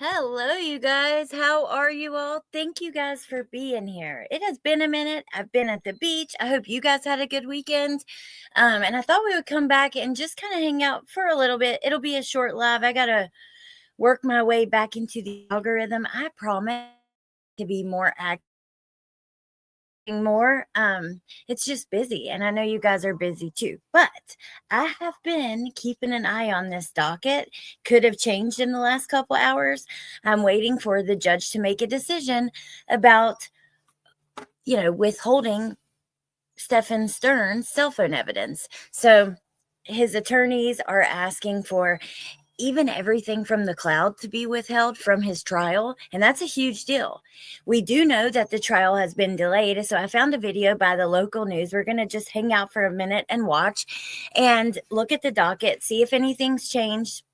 Hello, you guys. How are you all? Thank you guys for being here. It has been a minute. I've been at the beach. I hope you guys had a good weekend. And I thought we would come back and just kind of hang out for a little bit. It'll be a short live. I got to work my way back into the algorithm. I promise to be more active more. It's just busy, and I know you guys are busy too. But I have been keeping an eye on this docket. Could have changed in the last couple hours. I'm waiting for the judge to make a decision about, withholding Stephan Sterns' cell phone evidence. So his attorneys are asking for even everything from the cloud to be withheld from his trial. And that's a huge deal. We do know that the trial has been delayed. So I found a video by the local news. We're going to just hang out for a minute and watch and look at the docket, see if anything's changed.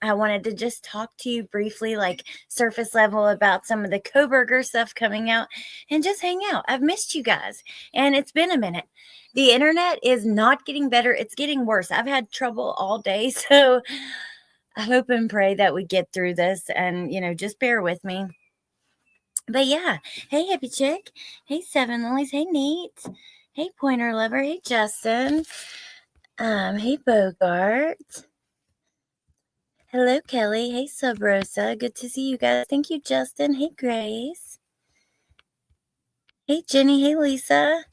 I wanted to just talk to you briefly, like surface level, about some of the Kohberger stuff coming out and just hang out. I've missed you guys, and it's been a minute. The internet is not getting better. It's getting worse. I've had trouble all day. So I hope and pray that we get through this and, just bear with me. But yeah, hey, Hippie Chick. Hey, Seven Lilies. Hey, Neat. Hey, Pointer Lover. Hey, Justin. Hey, Bogart. Hello, Kelly. Hey, Sub Rosa. Good to see you guys. Thank you, Justin. Hey, Grace. Hey, Jenny. Hey, Lisa.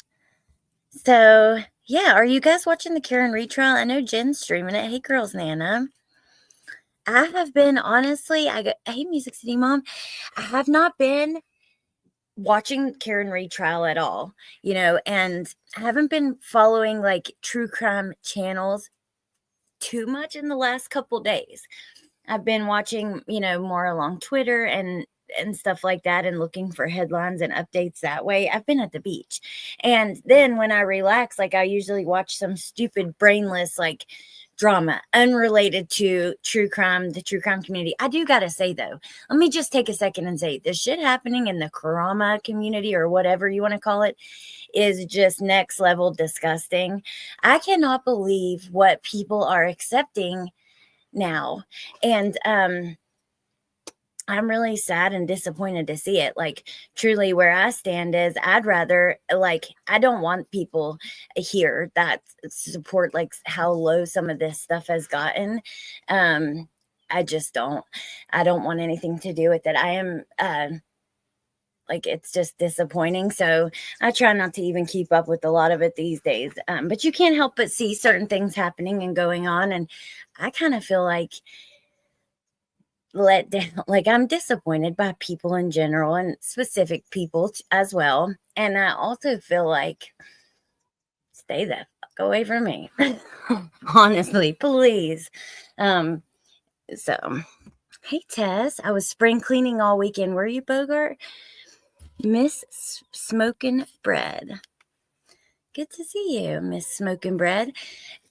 So, yeah, are you guys watching the Karen retrial? I know Jen's streaming it. Hey, Girls Nana. I have been, honestly, hey, Music City Mom, I have not been watching Karen retrial at all, and I haven't been following like true crime channels too much in the last couple days. I've been watching, more along Twitter and stuff like that, and looking for headlines and updates that way. I've been at the beach. And then when I relax, like I usually watch some stupid brainless like drama unrelated to true crime, the true crime community. I do got to say though, let me just take a second and say the shit happening in the Karama community, or whatever you want to call it, is just next level disgusting. I cannot believe what people are accepting now. And I'm really sad and disappointed to see it. Like, truly, where I stand is I don't want people here that support like how low some of this stuff has gotten. I just don't. I don't want anything to do with it. I am it's just disappointing. So I try not to even keep up with a lot of it these days. But you can't help but see certain things happening and going on. And I kind of feel like let down. Like, I'm disappointed by people in general and specific people as well. And I also feel like, stay the fuck away from me. Honestly, please. So, hey, Tess. I was spring cleaning all weekend. Were you, Bogart? Miss Smoking Bread. Good to see you, Miss Smoking Bread.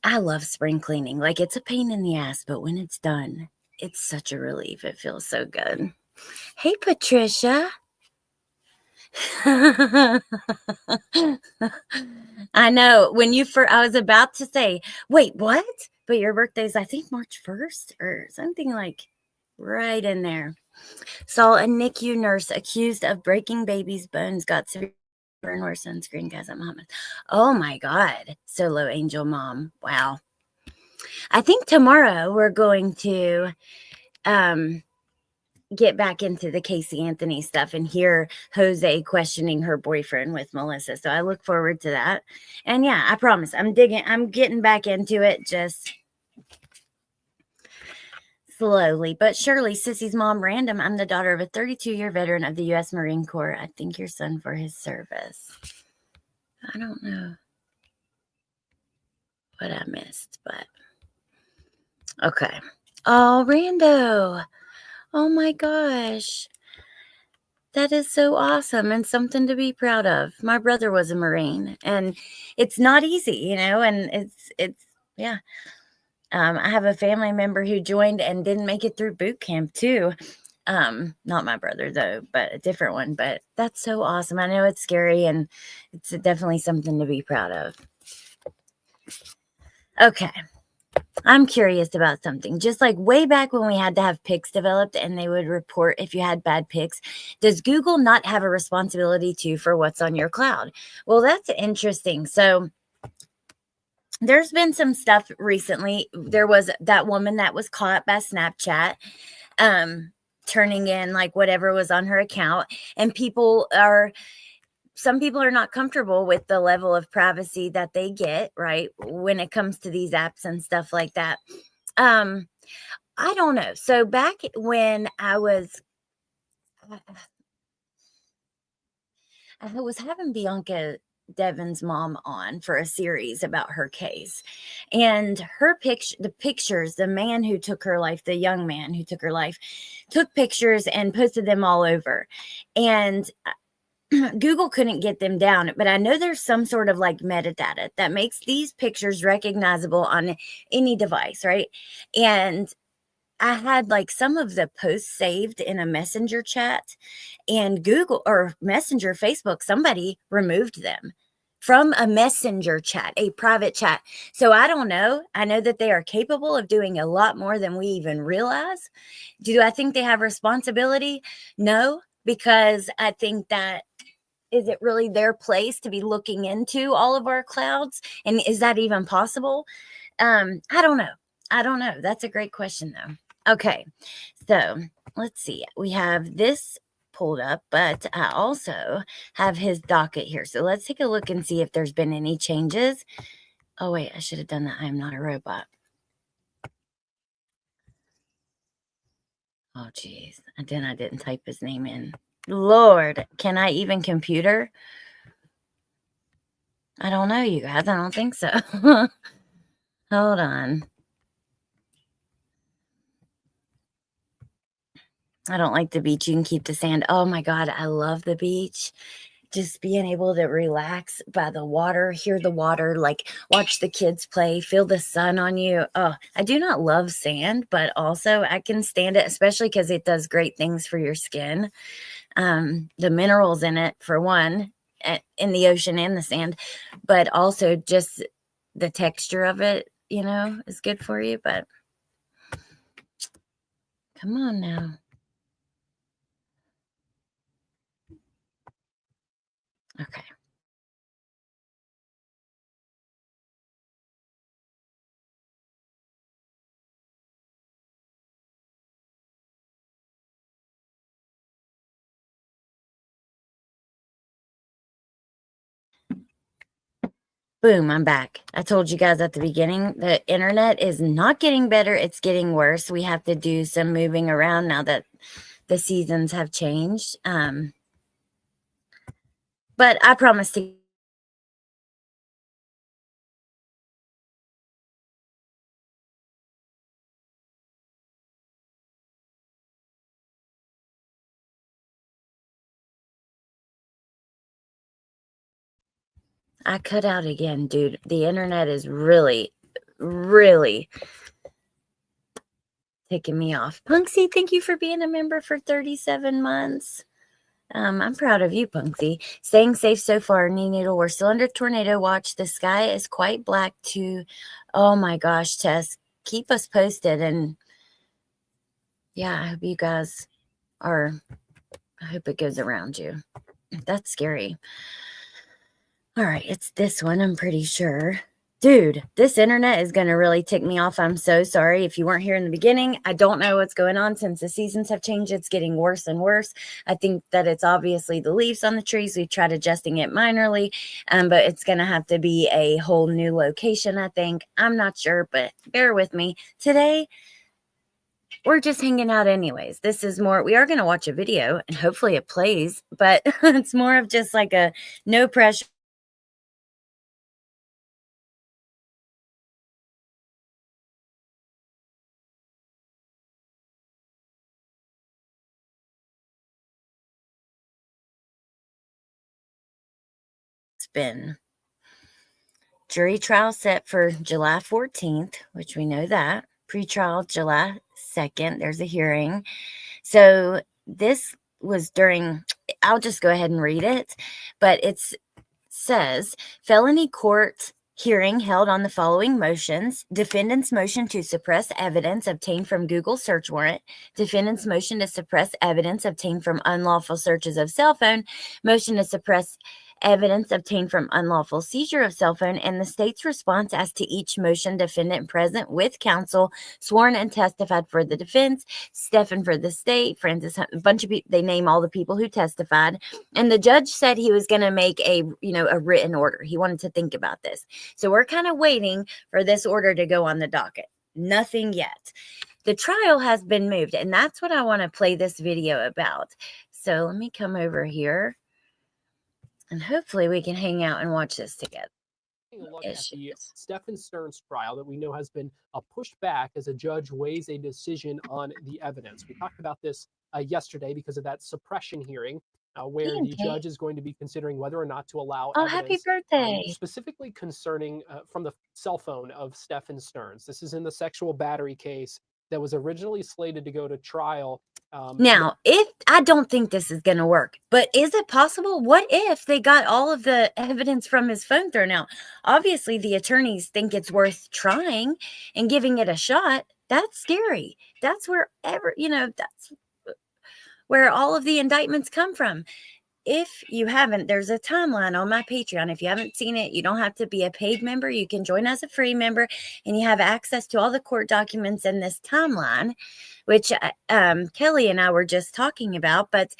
I love spring cleaning. Like, it's a pain in the ass, but when it's done, it's such a relief. It feels so good. Hey, Patricia. I know. I was about to say, wait, what? But your birthday's, I think, March 1st or something like right in there. Saw a NICU nurse accused of breaking baby's bones got severe burn or sunscreen, guys. I'm hot. Oh my God. Solo Angel Mom. Wow. I think tomorrow we're going to get back into the Casey Anthony stuff and hear Jose questioning her boyfriend with Melissa. So I look forward to that. And yeah, I promise I'm getting back into it, just slowly but surely. Sissy's mom, random. I'm the daughter of a 32-year veteran of the U.S. Marine Corps. I thank your son for his service. I don't know what I missed, but okay. Oh, Rando. Oh my gosh. That is so awesome and something to be proud of. My brother was a Marine, and it's not easy, and it's yeah. I have a family member who joined and didn't make it through boot camp too. Not my brother though, but a different one. But that's so awesome. I know it's scary, and it's definitely something to be proud of. Okay. I'm curious about something. Just like way back when we had to have pics developed and they would report if you had bad pics, does Google not have a responsibility too for what's on your cloud? Well, that's interesting. So there's been some stuff recently. There was that woman that was caught by Snapchat turning in like whatever was on her account, and some people are not comfortable with the level of privacy that they get, right, when it comes to these apps and stuff like that. Um, I don't know. So back when I was having Bianca Devin's mom on for a series about her case, and the pictures, the man who took her life, the young man who took her life, took pictures and posted them all over. And Google couldn't get them down, but I know there's some sort of like metadata that makes these pictures recognizable on any device, right? And I had like some of the posts saved in a messenger chat, and Google or Messenger, Facebook, somebody removed them from a messenger chat, a private chat. So I don't know. I know that they are capable of doing a lot more than we even realize. Do I think they have responsibility? No, because I think that, is it really their place to be looking into all of our clouds? And is that even possible? I don't know. I don't know. That's a great question, though. Okay. So let's see. We have this pulled up, but I also have his docket here. So let's take a look and see if there's been any changes. Oh, wait. I should have done that. I'm not a robot. Oh, geez. And then I didn't type his name in. Lord, can I even computer? I don't know, you guys. I don't think so. Hold on. I don't like the beach. You can keep the sand. Oh my God, I love the beach. Just being able to relax by the water, hear the water, like watch the kids play, feel the sun on you. Oh, I do not love sand, but also I can stand it, especially because it does great things for your skin. The minerals in it, for one, in the ocean and the sand, but also just the texture of it, is good for you. But come on now. Okay. Boom, I'm back. I told you guys at the beginning, the internet is not getting better, it's getting worse. We have to do some moving around now that the seasons have changed. But I promise to. I cut out again, dude. The internet is really, really taking me off. Punksy, thank you for being a member for 37 months. I'm proud of you, Punksy. Staying safe so far, Needle. We're still under tornado watch. The sky is quite black too. Oh my gosh, Tess. Keep us posted. And yeah, I hope you guys are, I hope it goes around you. That's scary. All right, it's this one, I'm pretty sure. Dude, this internet is going to really tick me off. I'm so sorry if you weren't here in the beginning. I don't know what's going on since the seasons have changed. It's getting worse and worse. I think that it's obviously the leaves on the trees. We've tried adjusting it minorly, but it's going to have to be a whole new location, I think. I'm not sure, but bear with me. Today, we're just hanging out anyways. This is more, we are going to watch a video and hopefully it plays, but it's more of just like a no pressure spin. Jury trial set for July 14th, which we know that. Pretrial July 2nd. There's a hearing. So this was during, I'll just go ahead and read it, but it says felony court hearing held on the following motions: defendant's motion to suppress evidence obtained from Google search warrant, defendant's motion to suppress evidence obtained from unlawful searches of cell phone, motion to suppress evidence obtained from unlawful seizure of cell phone, and the state's response as to each motion. Defendant present with counsel, sworn and testified for the defense, Stephan for the state, Francis, a bunch of people, they name all the people who testified. And the judge said he was going to make a written order. He wanted to think about this. So we're kind of waiting for this order to go on the docket. Nothing yet. The trial has been moved, and that's what I want to play this video about. So let me come over here, and hopefully we can hang out and watch this together. A look at the Stephan Sterns trial that we know has been pushed back as a judge weighs a decision on the evidence. We talked about this yesterday because of that suppression hearing where the judge is going to be considering whether or not to allow evidence. Happy birthday. Specifically concerning from the cell phone of Stephan Sterns. This is in the sexual battery case that was originally slated to go to trial. Now, if I don't think this is going to work, but is it possible? What if they got all of the evidence from his phone thrown out? Obviously, the attorneys think it's worth trying and giving it a shot. That's scary. That's that's where all of the indictments come from. If you haven't, there's a timeline on my Patreon. If you haven't seen it, you don't have to be a paid member. You can join as a free member, and you have access to all the court documents in this timeline, which Kelly and I were just talking about. But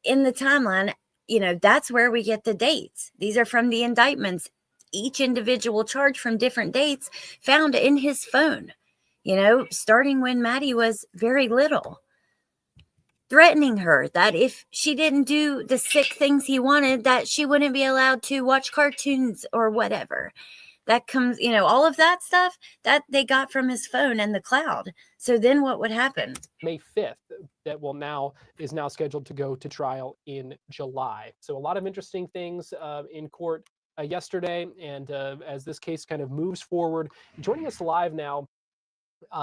in the timeline, that's where we get the dates. These are from the indictments. Each individual charge from different dates found in his phone, starting when Maddie was very little, threatening her that if she didn't do the sick things he wanted, that she wouldn't be allowed to watch cartoons or whatever. That comes, all of that stuff that they got from his phone and the cloud. So then what would happen? May 5th, that is now scheduled to go to trial in July. So a lot of interesting things in court yesterday. And as this case kind of moves forward, joining us live now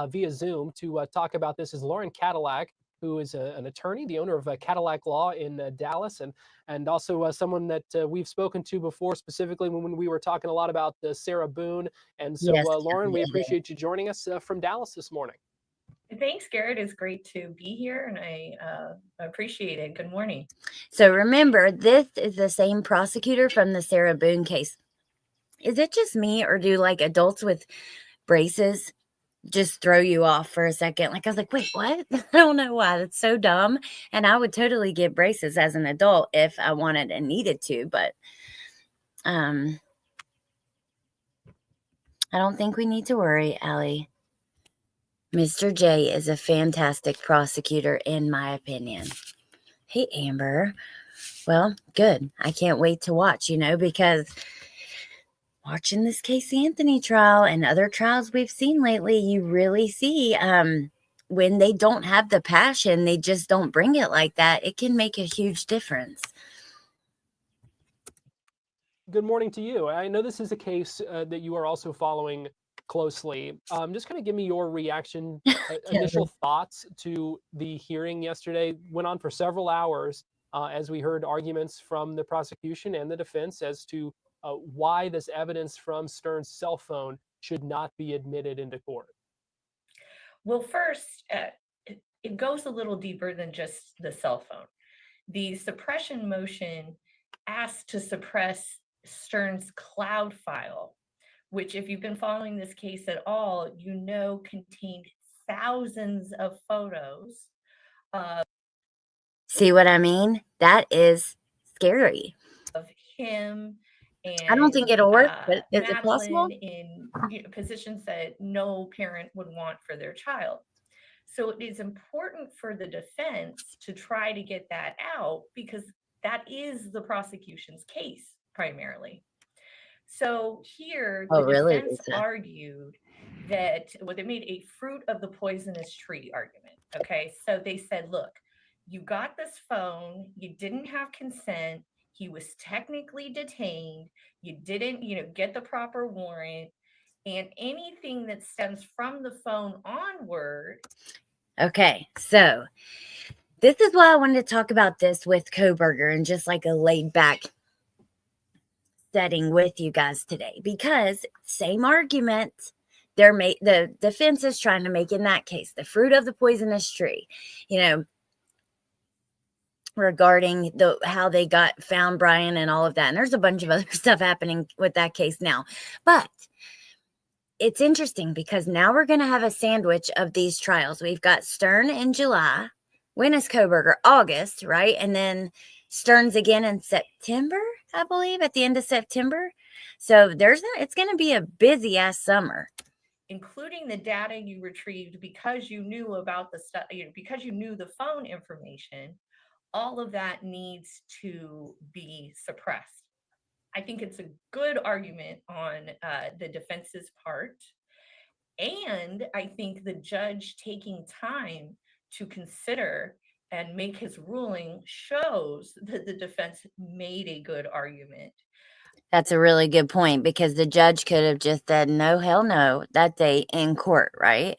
via Zoom to talk about this is Lauren Cadillac, who is an attorney, the owner of Cadillac Law in Dallas, and also someone that we've spoken to before, specifically when we were talking a lot about Sarah Boone. And so, yes, Lauren, we appreciate you joining us from Dallas this morning. Thanks, Garrett. It's great to be here, and I appreciate it. Good morning. So remember, this is the same prosecutor from the Sarah Boone case. Is it just me, or do adults with braces just throw you off for a second? I was like, wait, what? I don't know why. That's so dumb. And I would totally get braces as an adult if I wanted and needed to, but I don't think we need to worry, Allie. Mr. J is a fantastic prosecutor, in my opinion. Hey, Amber. Well, good. I can't wait to watch, because watching this Casey Anthony trial and other trials we've seen lately, you really see when they don't have the passion, they just don't bring it like that. It can make a huge difference. Good morning to you. I know this is a case that you are also following closely. Just kind of give me your reaction, initial thoughts to the hearing yesterday. Went on for several hours as we heard arguments from the prosecution and the defense as to why this evidence from Sterns' cell phone should not be admitted into court. Well, first, it goes a little deeper than just the cell phone. The suppression motion asked to suppress Sterns' cloud file, which, if you've been following this case at all, contained thousands of photos. See what I mean? That is scary. Of him. And I don't think it'll work, but is Madeline it possible? In positions that no parent would want for their child. So it is important for the defense to try to get that out, because that is the prosecution's case primarily. So here, the defense argued that, they made a fruit of the poisonous tree argument. Okay, so they said, look, you got this phone, you didn't have consent, he was technically detained, you didn't, get the proper warrant, and anything that stems from the phone onward. Okay, so this is why I wanted to talk about this with Kohberger and just a laid back setting with you guys today because same argument the defense is trying to make in that case, the fruit of the poisonous tree, regarding how they found Bryan and all of that. And there's a bunch of other stuff happening with that case now. But it's interesting because now we're going to have a sandwich of these trials. We've got Stern in July. When is Kohberger? August, right? And then Sterns again in September, I believe, at the end of September. So it's going to be a busy ass summer. Including the data you retrieved because you knew about the stuff, because you knew the phone information, all of that needs to be suppressed. I think it's a good argument on the defense's part. And I think the judge taking time to consider and make his ruling shows that the defense made a good argument. That's a really good point because the judge could have just said, no, hell no, that day in court, right?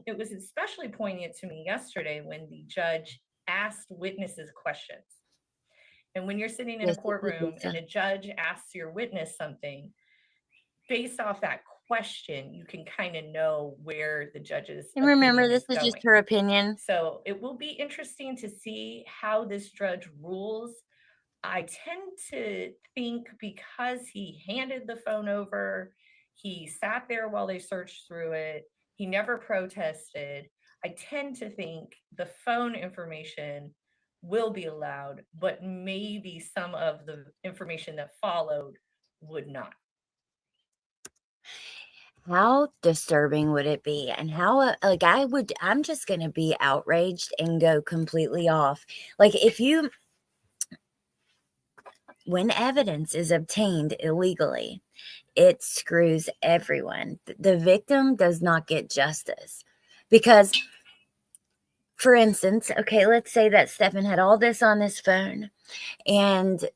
It was especially poignant to me yesterday when the judge asked witnesses questions. And when you're sitting in a courtroom and a judge asks your witness something, based off that question, you can kind of know where the judge's and remember, this is going. just her opinion. So it will be interesting to see how this judge rules. I tend to think because he handed the phone over, he sat there while they searched through it, he never protested. I tend to think the phone information will be allowed, but maybe some of the information that followed would not. How disturbing would it be? And how, I'm just going to be outraged and go completely off. Like when evidence is obtained illegally, it screws everyone. The victim does not get justice because, for instance, okay, let's say that Stephan had all this on his phone, and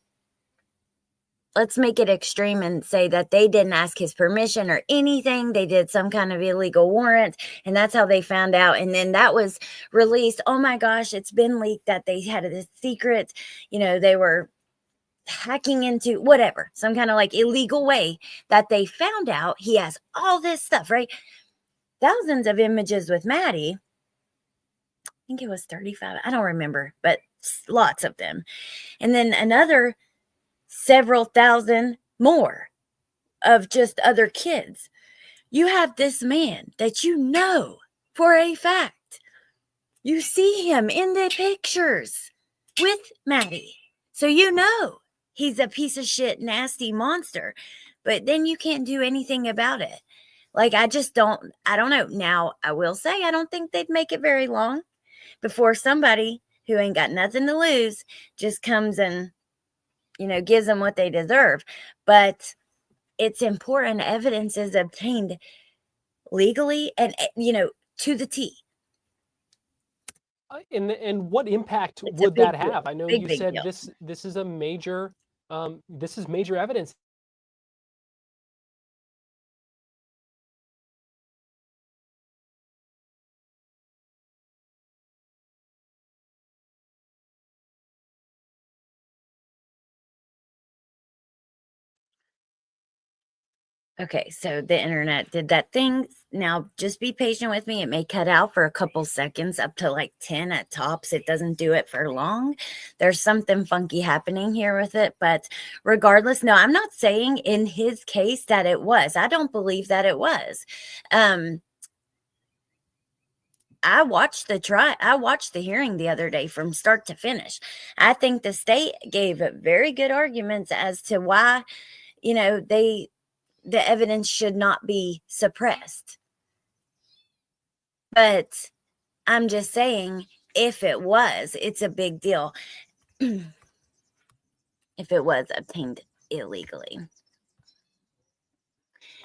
let's make it extreme and say that they didn't ask his permission or anything. They did some kind of illegal warrant, and that's how they found out. And then that was released. Oh my gosh, it's been leaked that they had this secret, they were hacking into whatever, some kind of like illegal way that they found out he has all this stuff, right? Thousands of images with Maddie. I think it was 35. I don't remember, but lots of them. And then another several thousand more of just other kids. You have this man that you know for a fact. You see him in the pictures with Maddie. So you know he's a piece of shit, nasty monster. But then you can't do anything about it. Like, I don't know. Now, I will say I don't think they'd make it very long before somebody who ain't got nothing to lose just comes and gives them what they deserve. But it's important evidence is obtained legally and, to the T. And what impact would that have? I know you said deal. This is a major, this is major evidence. Okay, so the internet did that thing. Now, just be patient with me. It may cut out for a couple seconds, up to like 10 at tops. It doesn't do it for long. There's something funky happening here with it. But regardless, no, I'm not saying in his case that it was. I don't believe that it was. I watched the hearing the other day from start to finish. I think the state gave very good arguments as to why, the evidence should not be suppressed. But I'm just saying, if it was, it's a big deal. If it was obtained illegally.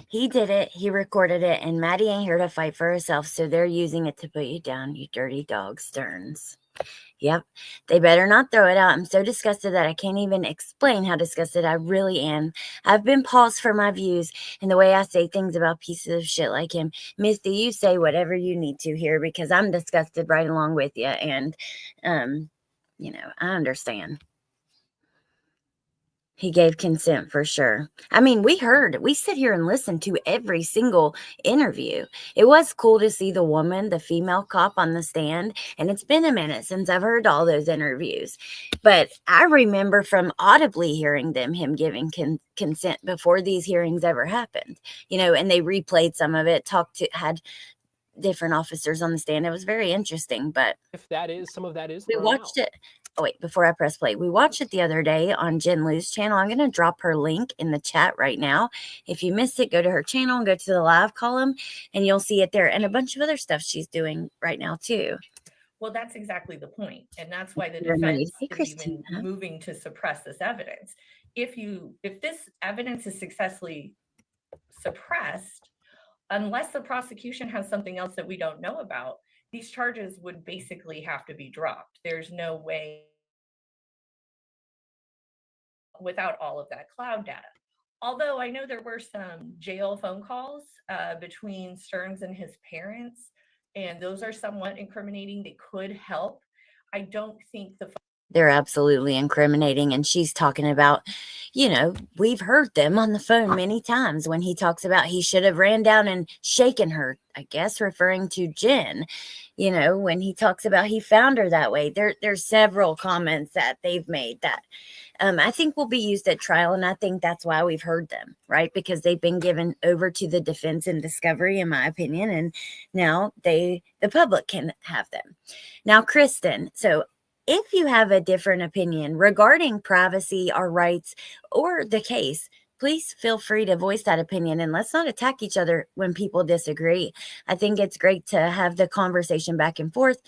He did it. He recorded it. And Maddie ain't here to fight for herself. So they're using it to put you down, you dirty dog, Sterns. Yep. They better not throw it out. I'm so disgusted that I can't even explain how disgusted I really am. I've been paused for my views and the way I say things about pieces of shit like him. Misty, you say whatever you need to here because I'm disgusted right along with you. And, I understand. He gave consent for sure. I mean, we sit here and listen to every single interview. It was cool to see the woman, the female cop on the stand, and it's been a minute since I've heard all those interviews. But I remember from audibly hearing them, him giving consent before these hearings ever happened, and they replayed some of it, had different officers on the stand. It was very interesting, but if that is, some of that is we thrown watched out. it. Oh, wait, before I press play, we watched it the other day on Jen Lou's channel. I'm going to drop her link in the chat right now. If you missed it, go to her channel and go to the live column, and you'll see it there, and a bunch of other stuff she's doing right now, too. Well, that's exactly the point. And that's why the You're married. defense Hey, is Christina. even moving to suppress this evidence. If this evidence is successfully suppressed, unless the prosecution has something else that we don't know about, these charges would basically have to be dropped. There's no way without all of that cloud data. Although I know there were some jail phone calls between Sterns and his parents, and those are somewhat incriminating. They could help. I don't think they're absolutely incriminating. And she's talking about, we've heard them on the phone many times when he talks about he should have ran down and shaken her, I guess referring to Jen, when he talks about he found her that way. There's several comments that they've made that I think will be used at trial. And I think that's why we've heard them, right? Because they've been given over to the defense in discovery, in my opinion. And now the public can have them. Now, Kristen, so if you have a different opinion regarding privacy or rights or the case, please feel free to voice that opinion, and let's not attack each other when people disagree. I think it's great to have the conversation back and forth,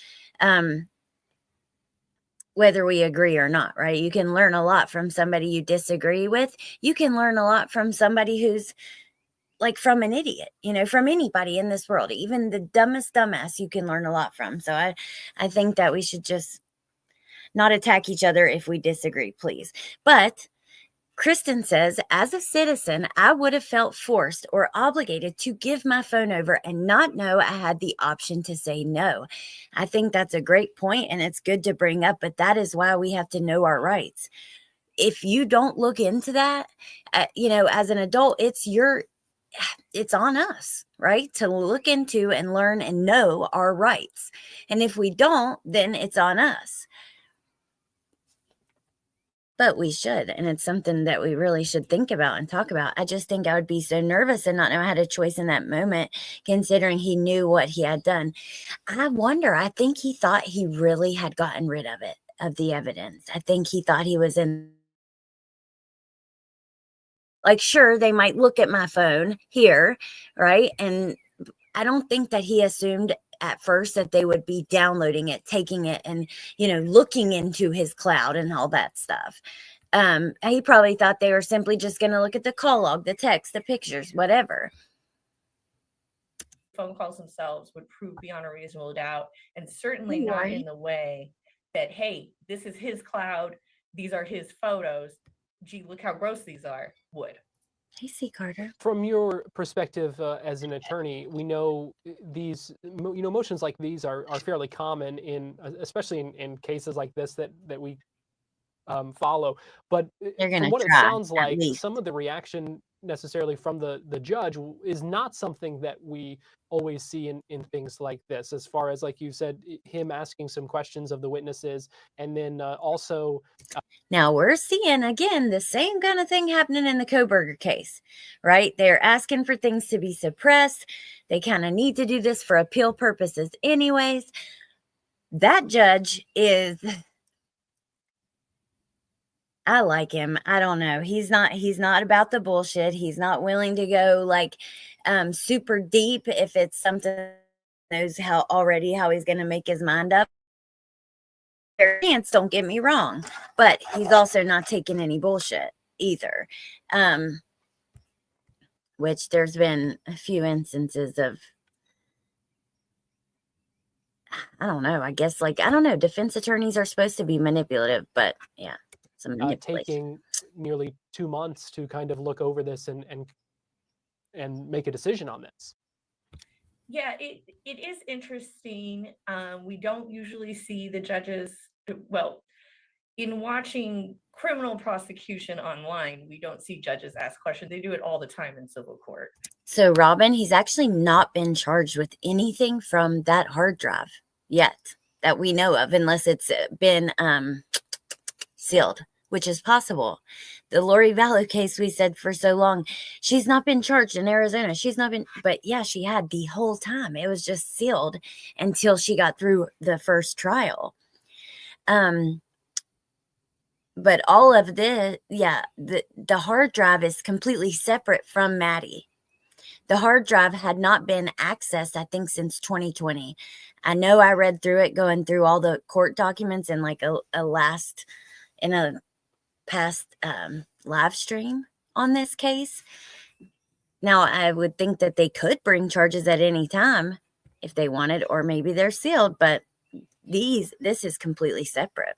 whether we agree or not, right? You can learn a lot from somebody you disagree with. You can learn a lot from somebody who's like from an idiot, from anybody in this world, even the dumbest dumbass you can learn a lot from. So I think that we should just not attack each other if we disagree, please. But Kristen says, as a citizen, I would have felt forced or obligated to give my phone over and not know I had the option to say no. I think that's a great point, and it's good to bring up, but that is why we have to know our rights. If you don't look into that, as an adult, it's on us, right? To look into and learn and know our rights. And if we don't, then it's on us. But we should, and it's something that we really should think about and talk about. I just think I would be so nervous and not know I had a choice in that moment, considering he knew what he had done. I think he thought he really had gotten rid of it, of the evidence. I think he thought he was in, like, sure, they might look at my phone here, right? And I don't think that he assumed at first that they would be downloading it, taking it, and, looking into his cloud and all that stuff. He probably thought they were simply just going to look at the call log, the text, the pictures, whatever. phone calls themselves would prove beyond a reasonable doubt, and certainly not in the way that, hey, this is his cloud, these are his photos, gee, look how gross these are, would. Hey, C. Carter. From your perspective as an attorney, we know these, motions like these are fairly common especially in cases like this that we follow. But from what it sounds like, some of the reaction necessarily from the judge is not something that we always see in things like this, as far as, like you said, him asking some questions of the witnesses, and then also now we're seeing again the same kind of thing happening in the Kohberger case, right? They're asking for things to be suppressed. They kind of need to do this for appeal purposes anyways. That judge is, I like him. I don't know. He's not about the bullshit. He's not willing to go like super deep if it's something knows how he's going to make his mind up. Chance, don't get me wrong, but he's also not taking any bullshit either. Which there's been a few instances of, I don't know, I guess, like, I don't know, defense attorneys are supposed to be manipulative, but yeah, some taking nearly 2 months to kind of look over this and make a decision on this. Yeah, it is interesting. We don't usually see the judges, well, in watching criminal prosecution online, we don't see judges ask questions. They do it all the time in civil court. So, Robin, he's actually not been charged with anything from that hard drive yet that we know of, unless it's been sealed, which is possible. The Lori Vallow case, we said for so long, she's not been charged in Arizona. She's not been, but yeah, she had the whole time. It was just sealed until she got through the first trial. But all of this, yeah, the hard drive is completely separate from Maddie. The hard drive had not been accessed, I think, since 2020. I know I read through it, going through all the court documents in like a past live stream on this case. Now, I would think that they could bring charges at any time if they wanted, or maybe they're sealed, but this is completely separate.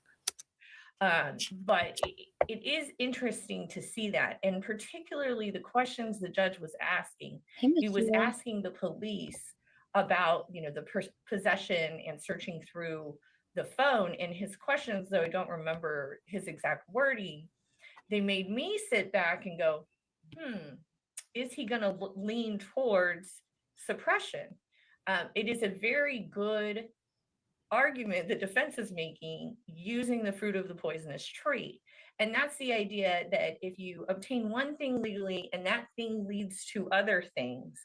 But it is interesting to see that, and particularly the questions the judge was asking. He was asking the police about, the possession and searching through the phone. And his questions, though I don't remember his exact wording, they made me sit back and go, is he going to lean towards suppression? It is a very good argument the defense is making using the fruit of the poisonous tree. And that's the idea that if you obtain one thing legally and that thing leads to other things,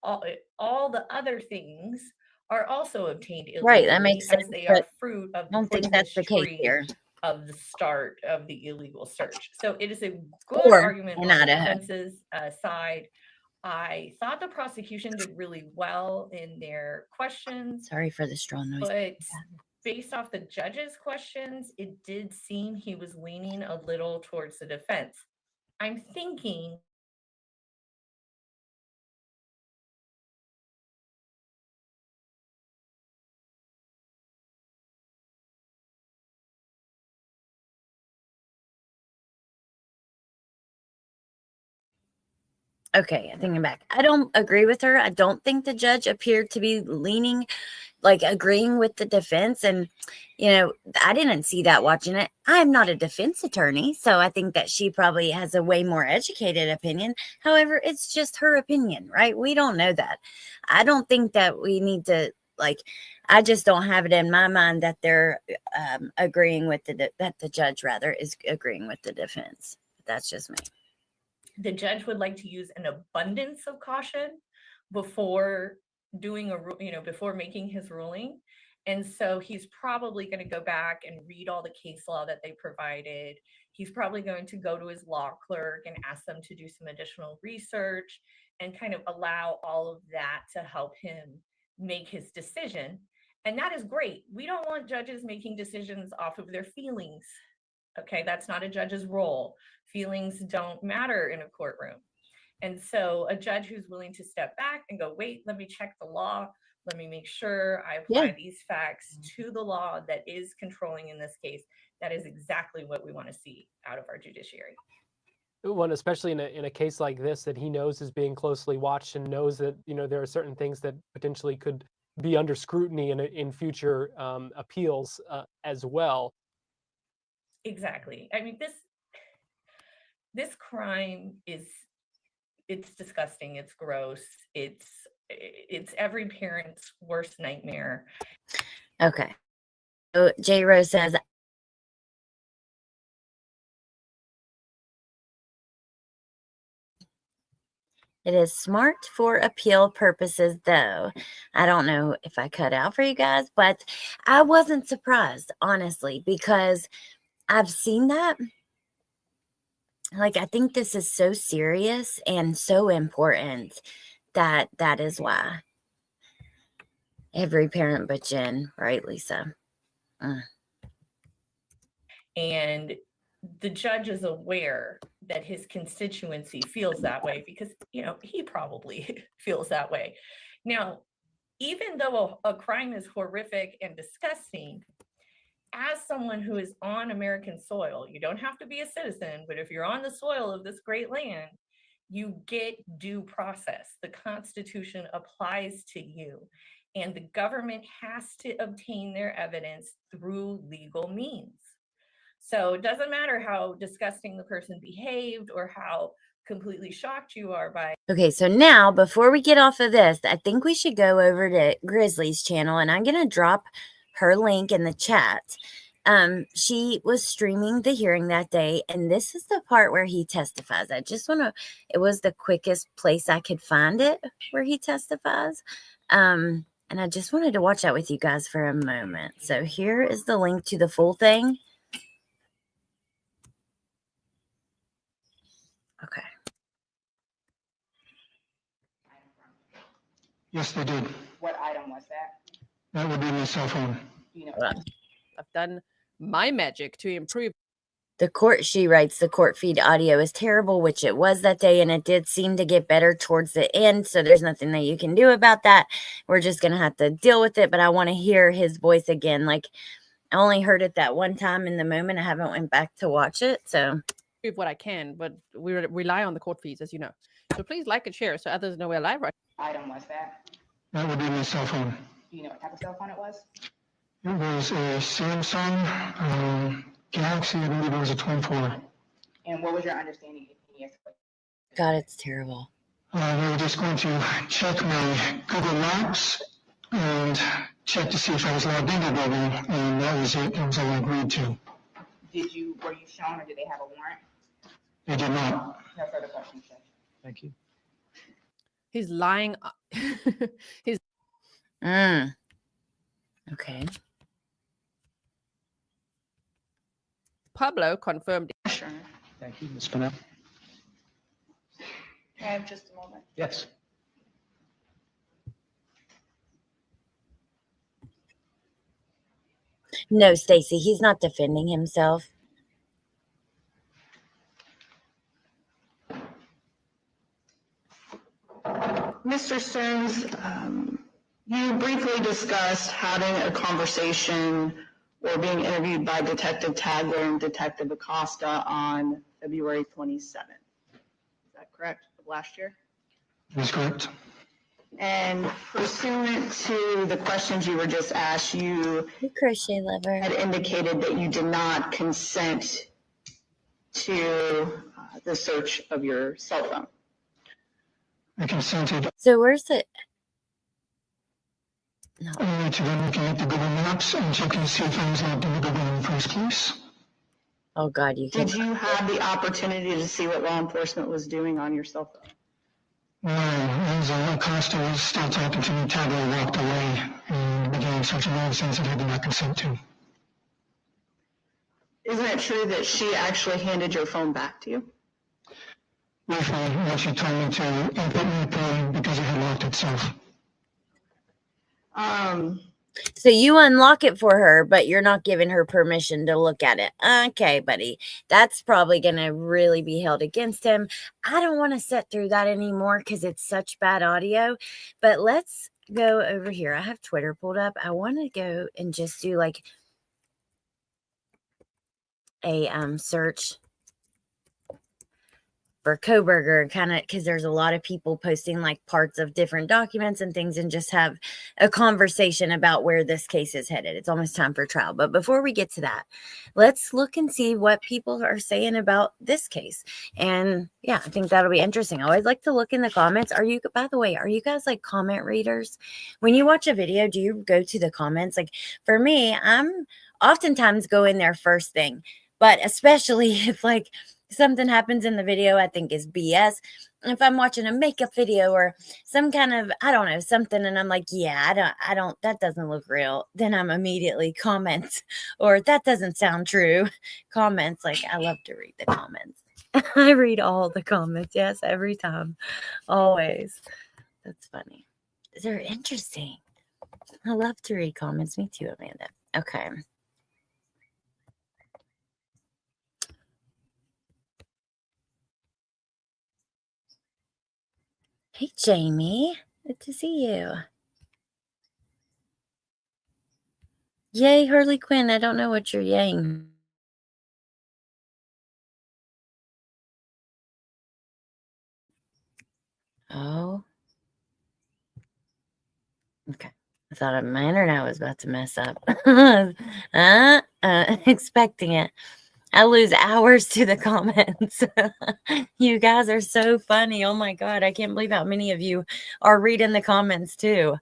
all the other things are also obtained illegally, right? That makes sense, as they are fruit of the poisonous tree here of the start of the illegal search. So it is a good argument on the defense's side. I thought the prosecution did really well in their questions. Sorry for the strong noise. But based off the judge's questions, it did seem he was leaning a little towards the defense. I'm thinking okay, I think I'm back. I don't agree with her. I don't think the judge appeared to be leaning, like agreeing with the defense. And, I didn't see that watching it. I'm not a defense attorney, so I think that she probably has a way more educated opinion. However, it's just her opinion, right? We don't know that. I don't think that we need to, I just don't have it in my mind that they're agreeing with that the judge rather is agreeing with the defense. That's just me. The judge would like to use an abundance of caution before before making his ruling. And so he's probably going to go back and read all the case law that they provided. He's probably going to go to his law clerk and ask them to do some additional research and kind of allow all of that to help him make his decision. And that is great. We don't want judges making decisions off of their feelings. Okay, that's not a judge's role. Feelings don't matter in a courtroom. And so a judge who's willing to step back and go, wait, let me check the law. Let me make sure I apply these facts to the law that is controlling in this case. That is exactly what we want to see out of our judiciary. One, especially in a case like this that he knows is being closely watched and knows that, there are certain things that potentially could be under scrutiny in future appeals as well. Exactly. I mean, this crime it's disgusting. It's gross. It's every parent's worst nightmare. Okay. So J. Rose says, it is smart for appeal purposes, though. I don't know if I cut out for you guys, but I wasn't surprised, honestly, because I've seen that. I think this is so serious and so important that is why. Every parent but Jen, right, Lisa? And the judge is aware that his constituency feels that way because, he probably feels that way. Now, even though a crime is horrific and disgusting, as someone who is on American soil, you don't have to be a citizen, but if you're on the soil of this great land, you get due process. The Constitution applies to you, and the government has to obtain their evidence through legal means. So it doesn't matter how disgusting the person behaved or how completely shocked you are by. Okay, so now before we get off of this, I think we should go over to Grizzly's channel, and I'm going to drop her link in the chat. She was streaming the hearing that day, and this is the part where he testifies. I just want to, it was the quickest place I could find it where he testifies. And I just wanted to watch that with you guys for a moment. So here is the link to the full thing. Okay. Yes, they did. What item was that? That would be my cell phone. You know, I've done my magic to improve. The court, she writes, the court feed audio is terrible, which it was that day, and it did seem to get better towards the end, so there's nothing that you can do about that. We're just going to have to deal with it, but I want to hear his voice again. Like, I only heard it that one time in the moment. I haven't went back to watch it, so. What I can, but we rely on the court feeds, as you know. So please like and share so others know we're live right item was that? That would be my cell phone. Do you know what type of cell phone it was? It was a Samsung Galaxy, I believe it was a 24. And what was your understanding? Yes. God, it's terrible. We were just going to check my Google Maps and check to see if I was logged into Google, and that was it. That was all I agreed to. Were you shown or did they have a warrant? They did not. No further questions, Judge. Thank you. He's lying. He's Okay. Pablo confirmed. Sure. Thank you, Ms. Fennell. I have just a moment. Yes. No, Stacy, he's not defending himself. Mr. Sterns, you briefly discussed having a conversation or being interviewed by Detective Tagler and Detective Acosta on February 27th. Is that correct, of last year? That's correct. And pursuant to the questions you were just asked, you The crochet lover. had indicated that you did not consent to the search of your cell phone. I consented So where's it? No. only to them looking at the Google Maps and checking to see if I was logged into Google in the first place. Oh, God, you can. Did you have the opportunity to see what law enforcement was doing on your cell phone? No, as Acosta was still talking to me, Tagler walked away and began searching all the things that I did not consent to. Isn't it true that she actually handed your phone back to you? Briefly, when she told me to input my PIN because it had locked itself. So you unlock it for her, but you're not giving her permission to look at it. Okay, buddy. That's probably going to really be held against him. I don't want to sit through that anymore because it's such bad audio. But let's go over here. I have Twitter pulled up. I want to go and just do like a search for Kohberger, kind of, because there's a lot of people posting like parts of different documents and things, and just have a conversation about where this case is headed. It's almost time for trial. But before we get to that, let's look and see what people are saying about this case. And yeah, I think that'll be interesting. I always like to look in the comments. By the way, are you guys like comment readers? When you watch a video, do you go to the comments? Like for me, I'm oftentimes go in there first thing, but especially if like something happens in the video I think is BS. If I'm watching a makeup video or some kind of, I don't know, something, and I'm like, yeah, I don't, that doesn't look real, then I'm immediately comments, or that doesn't sound true. Comments, like I love to read the comments. I read all the comments. Yes, every time. Always. That's funny. They're interesting. I love to read comments. Me too, Amanda. Okay. Hey, Jamie. Good to see you. Yay, Harley Quinn. I don't know what you're yaying. Oh. Okay. I thought my internet was about to mess up. Expecting it. I lose hours to the comments. You guys are so funny. Oh my God. I can't believe how many of you are reading the comments too.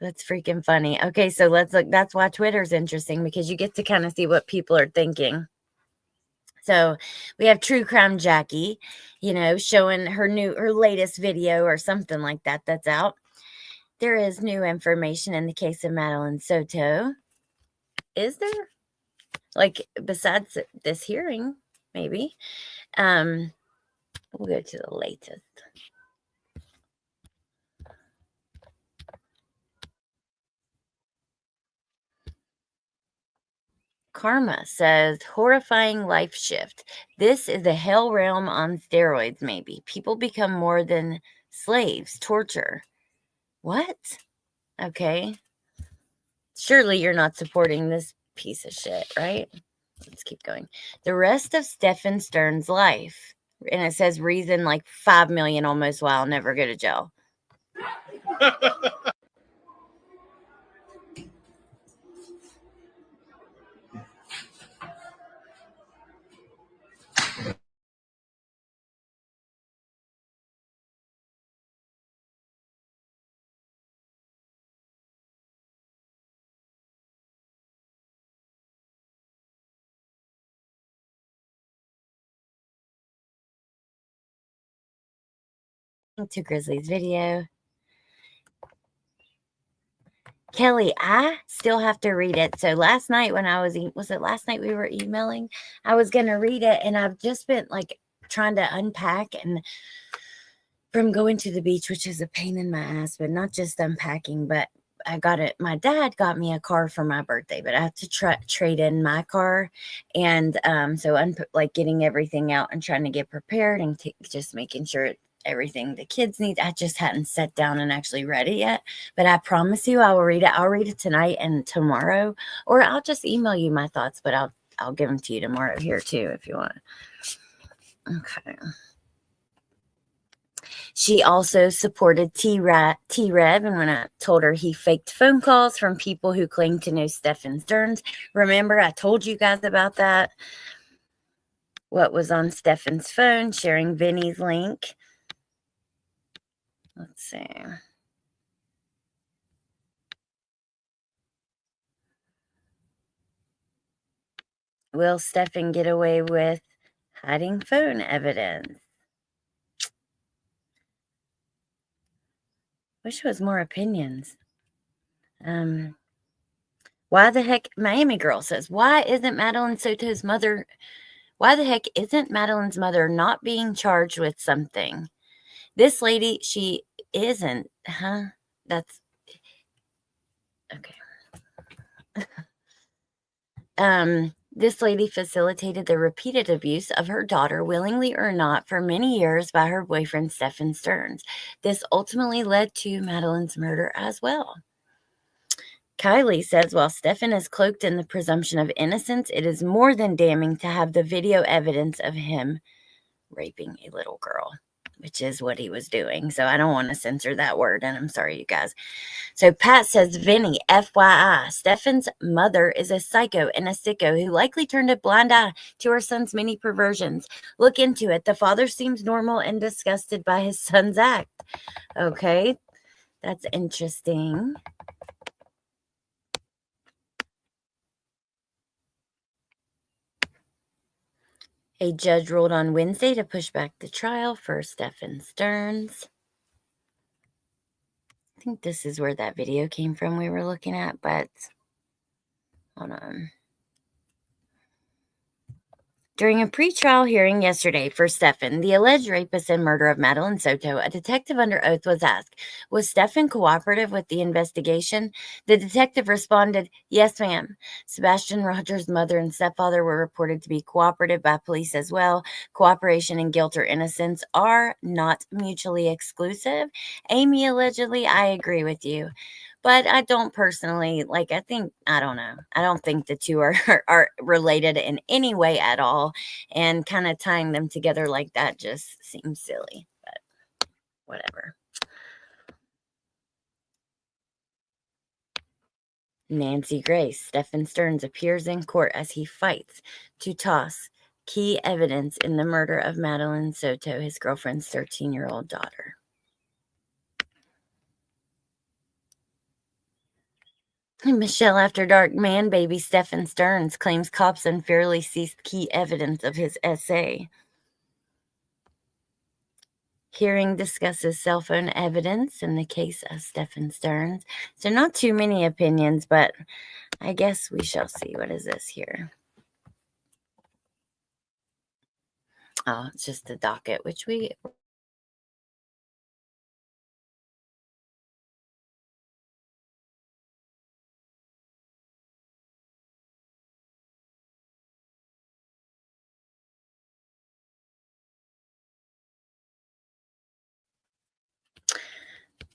That's freaking funny. Okay, so let's look. That's why Twitter's interesting, because you get to kind of see what people are thinking. So we have True Crime Jackie, showing her latest video or something like that that's out. There is new information in the case of Madeline Soto. Is there? Like, besides this hearing, maybe. We'll go to the latest. Karma says, horrifying life shift. This is the hell realm on steroids, maybe. People become more than slaves. Torture. What? Okay. Surely you're not supporting this piece of shit, right? Let's keep going. The rest of Stephan Sterns' life. And it says reason like 5 million almost, while I'll never go to jail. To Grizzly's video. Kelly, I still have to read it. So last night when I was it last night we were emailing? I was going to read it, and I've just been like trying to unpack, and from going to the beach, which is a pain in my ass, but not just unpacking, but I got it. My dad got me a car for my birthday, but I have to trade in my car. And so I'm like getting everything out and trying to get prepared and just making sure everything the kids need. I just hadn't sat down and actually read it yet, but I promise you I will read it. I'll read it tonight and tomorrow, or I'll just email you my thoughts, but I'll give them to you tomorrow here too if you want. Okay. She also supported T-Rev, and when I told her he faked phone calls from people who claimed to know Stephan Sterns. Remember, I told you guys about that. What was on Stephan's phone, sharing Vinny's link. Let's see. Will Stephan get away with hiding phone evidence? Wish there was more opinions. Why the heck, Miami Girl says, why the heck isn't Madeline's mother not being charged with something? This lady, she isn't, huh? That's, okay. This lady facilitated the repeated abuse of her daughter, willingly or not, for many years by her boyfriend, Stephan Sterns. This ultimately led to Madeline's murder as well. Kylie says, while Stephan is cloaked in the presumption of innocence, it is more than damning to have the video evidence of him raping a little girl, which is what he was doing. So I don't want to censor that word, and I'm sorry, you guys. So Pat says, Vinny, FYI, Stephan's mother is a psycho and a sicko who likely turned a blind eye to her son's many perversions. Look into it. The father seems normal and disgusted by his son's act. Okay, that's interesting. A judge ruled on Wednesday to push back the trial for Stephan Sterns. I think this is where that video came from we were looking at, but hold on. During a pre-trial hearing yesterday for Stephan, the alleged rapist and murderer of Madeline Soto, a detective under oath was asked, was Stephan cooperative with the investigation? The detective responded, yes, ma'am. Sebastian Rogers' mother and stepfather were reported to be cooperative by police as well. Cooperation and guilt or innocence are not mutually exclusive. Amy, allegedly, I agree with you. But I don't personally, I don't know. I don't think the two are related in any way at all. And kind of tying them together like that just seems silly. But whatever. Nancy Grace, Stephan Sterns appears in court as he fights to toss key evidence in the murder of Madeline Soto, his girlfriend's 13-year-old daughter. Michelle After Dark man baby Stephan Sterns claims cops unfairly seized key evidence of his essay. Hearing discusses cell phone evidence in the case of Stephan Sterns. So not too many opinions, but I guess we shall see. What is this here? Oh, it's just the docket, which we...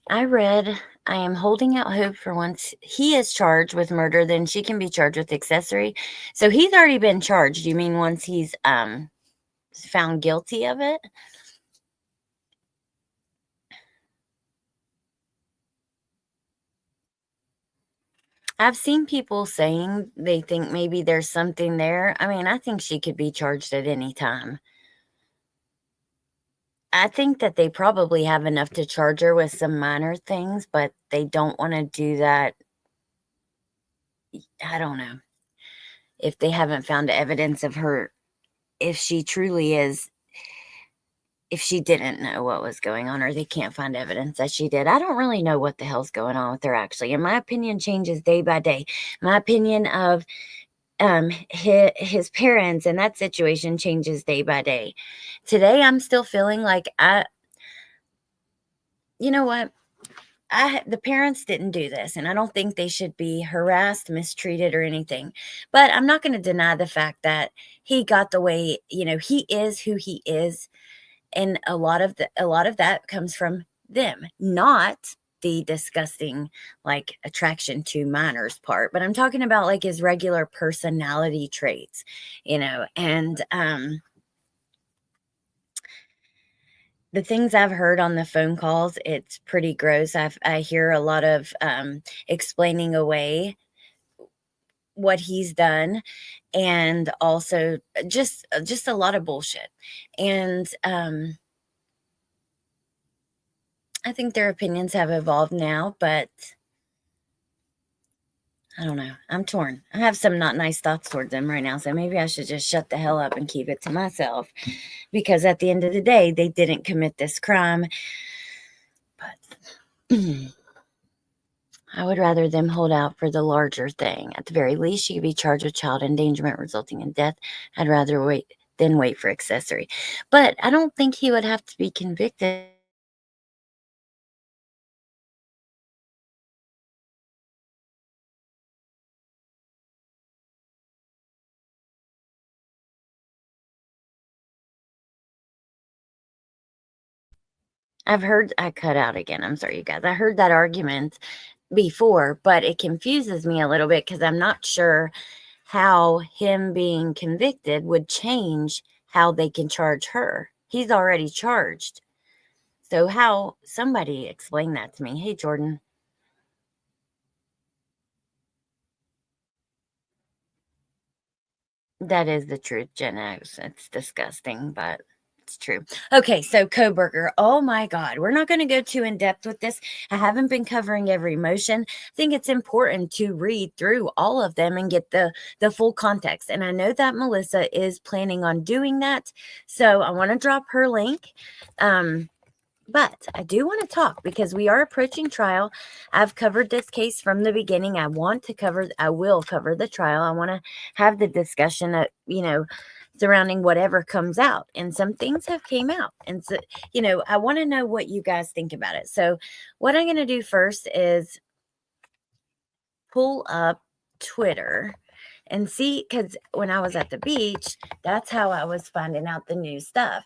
I read, I am holding out hope for once he is charged with murder, then she can be charged with accessory. So he's already been charged. You mean once he's found guilty of it? I've seen people saying they think maybe there's something there. I mean, I think she could be charged at any time. I think that they probably have enough to charge her with some minor things, but they don't want to do that. I don't know. If they haven't found evidence of her, if she truly is, if she didn't know what was going on, or they can't find evidence that she did. I don't really know what the hell's going on with her, actually. And my opinion changes day by day. My opinion of his parents and that situation changes day by day. Today, I'm still feeling like you know what? The parents didn't do this, and I don't think they should be harassed, mistreated, or anything. But I'm not going to deny the fact that he got the way, he is who he is. And a lot of that comes from them, not the disgusting like attraction to minors part, but I'm talking about like his regular personality traits, and the things I've heard on the phone calls, it's pretty gross. I hear a lot of explaining away what he's done, and also just a lot of bullshit. And I think their opinions have evolved now, but I don't know. I'm torn. I have some not nice thoughts towards them right now, so maybe I should just shut the hell up and keep it to myself, because at the end of the day, they didn't commit this crime. But I would rather them hold out for the larger thing. At the very least, she could be charged with child endangerment resulting in death. I'd rather wait for accessory. But I don't think he would have to be convicted. I cut out again. I'm sorry, you guys. I heard that argument before, but it confuses me a little bit because I'm not sure how him being convicted would change how they can charge her. He's already charged. So how, somebody explain that to me. Hey, Jordan. That is the truth, Jenna. It's disgusting, but it's true. Okay, so Kohberger. Oh my God. We're not going to go too in depth with this. I haven't been covering every motion. I think it's important to read through all of them and get the full context. And I know that Melissa is planning on doing that. So I want to drop her link. But I do want to talk because we are approaching trial. I've covered this case from the beginning. I will cover the trial. I want to have the discussion of, surrounding whatever comes out. And some things have came out. And so, I want to know what you guys think about it. So what I'm going to do first is pull up Twitter and see, because when I was at the beach, that's how I was finding out the new stuff.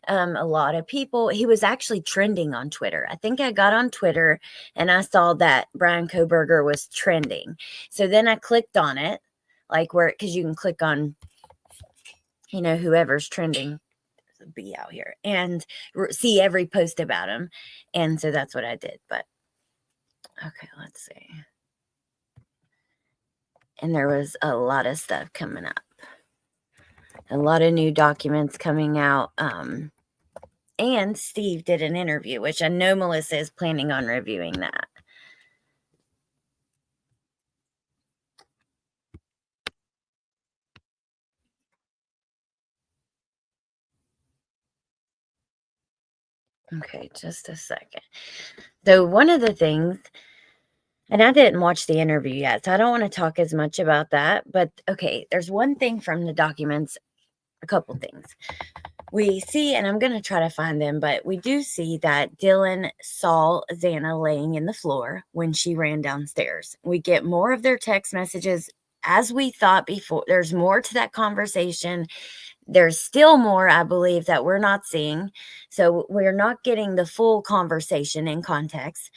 A lot of people, he was actually trending on Twitter. I think I got on Twitter and I saw that Bryan Kohberger was trending. So then I clicked on it, because you can click on, whoever's trending, be out here, and see every post about him. And so that's what I did. But okay, let's see. And there was a lot of stuff coming up. A lot of new documents coming out. And Steve did an interview, which I know Melissa is planning on reviewing that. Okay, just a second. So one of the things, and I didn't watch the interview yet, so I don't want to talk as much about that. But okay, there's one thing from the documents, a couple things. We see, and I'm going to try to find them, but we do see that Dylan saw Xana laying in the floor when she ran downstairs. We get more of their text messages as we thought before. There's more to that conversation. There's still more, I believe, that we're not seeing. So we're not getting the full conversation in context.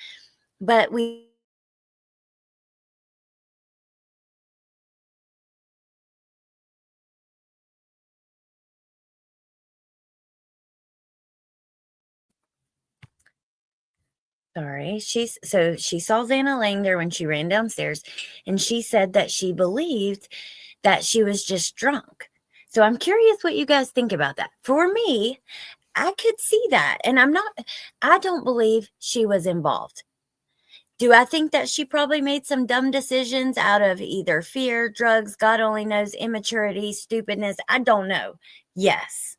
But we Sorry. She saw Xana laying there when she ran downstairs, and she said that she believed that she was just drunk. So I'm curious what you guys think about that. For me, I could see that, and I don't believe she was involved. Do I think that she probably made some dumb decisions out of either fear, drugs, God only knows, immaturity, stupidness? I don't know. Yes.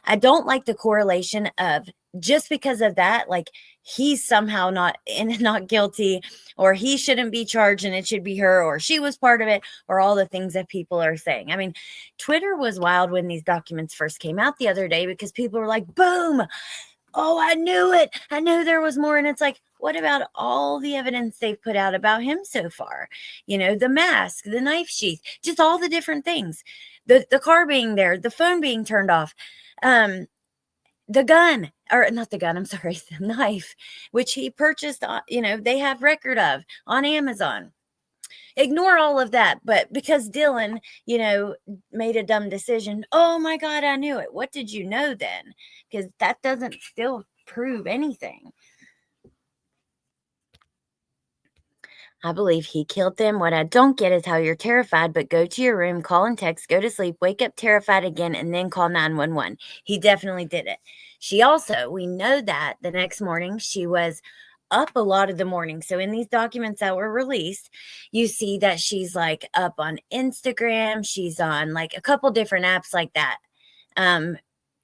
I don't like the correlation of just because of that, like he's somehow not guilty, or he shouldn't be charged and it should be her, or she was part of it, or all the things that people are saying. I mean, Twitter was wild when these documents first came out the other day because people were like, boom, oh, I knew it. I knew there was more. And it's like, what about all the evidence they've put out about him so far? You know, the mask, the knife sheath, just all the different things, the car being there, the phone being turned off. The gun, or not the gun, I'm sorry, the knife, which he purchased, they have record of on Amazon. Ignore all of that. But because Dylan, made a dumb decision, oh my God, I knew it. What did you know then? Because that doesn't still prove anything. I believe he killed them. What I don't get is how you're terrified, but go to your room, call and text, go to sleep, wake up terrified again, and then call 911. He definitely did it. She also, we know that the next morning she was up a lot of the morning. So in these documents that were released, you see that she's like up on Instagram. She's on like a couple different apps like that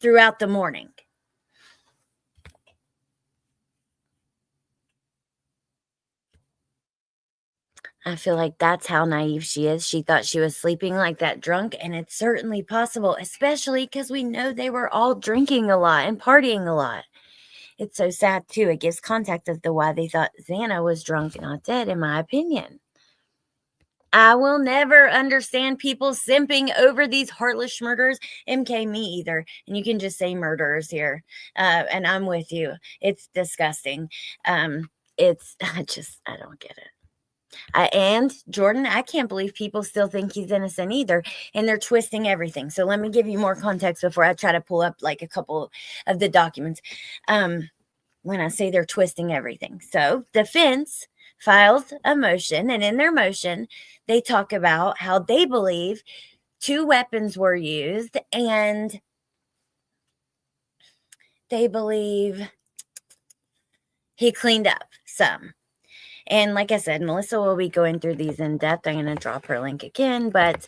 throughout the morning. I feel like that's how naive she is. She thought she was sleeping like that drunk, and it's certainly possible, especially because we know they were all drinking a lot and partying a lot. It's so sad, too. It gives context as to why they thought Xana was drunk and not dead, in my opinion. I will never understand people simping over these heartless murderers. MK, me either. And you can just say murderers here. And I'm with you. It's disgusting. I don't get it. And Jordan, I can't believe people still think he's innocent either, and they're twisting everything. So let me give you more context before I try to pull up like a couple of the documents. When I say they're twisting everything. So defense files a motion, and in their motion, they talk about how they believe 2 weapons were used, and they believe he cleaned up some. And like I said, Melissa will be going through these in depth. I'm going to drop her link again. But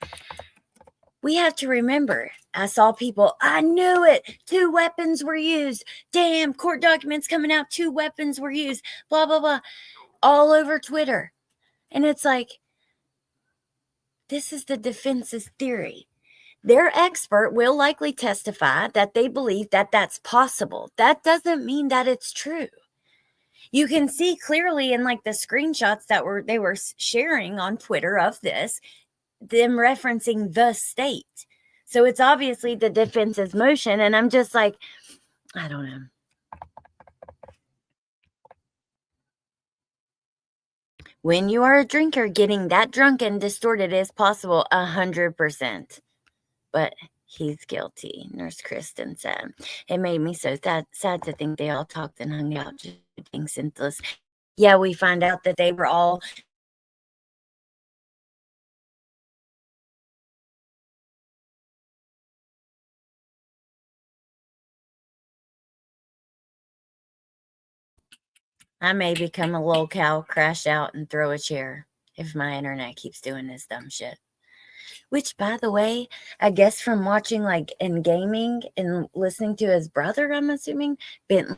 we have to remember, I saw people, I knew it. 2 weapons were used. Damn, court documents coming out. 2 weapons were used. Blah, blah, blah. All over Twitter. And it's like, this is the defense's theory. Their expert will likely testify that they believe that that's possible. That doesn't mean that it's true. You can see clearly in like the screenshots that they were sharing on Twitter of this, them referencing the state. So it's obviously the defense's motion. And I'm just like, I don't know. When you are a drinker, getting that drunk and distorted is possible 100%. But he's guilty, Nurse Kristen said. It made me so sad to think they all talked and hung out just being senseless. Yeah, we find out that they were all I may become a lolcow, crash out, and throw a chair if my internet keeps doing this dumb shit. Which, by the way, I guess from watching like in gaming and listening to his brother, I'm assuming, Bentley.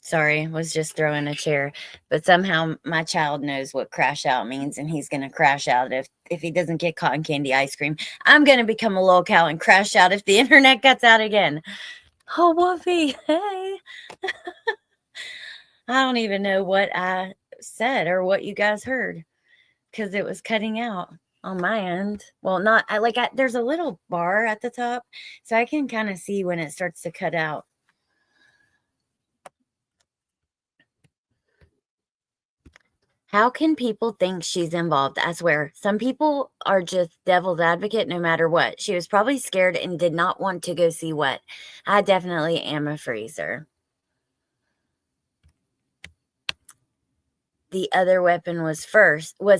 Sorry, was just throwing a chair. But somehow my child knows what crash out means, and he's gonna crash out if he doesn't get cotton candy ice cream. I'm gonna become a lolcow and crash out if the internet cuts out again. Oh, Wolfie, hey. I don't even know what I said or what you guys heard because it was cutting out on my end. Well, not there's a little bar at the top, so I can kind of see when it starts to cut out. How can people think she's involved? I swear, some people are just devil's advocate no matter what. She was probably scared and did not want to go see what. I definitely am a freezer. The other weapon was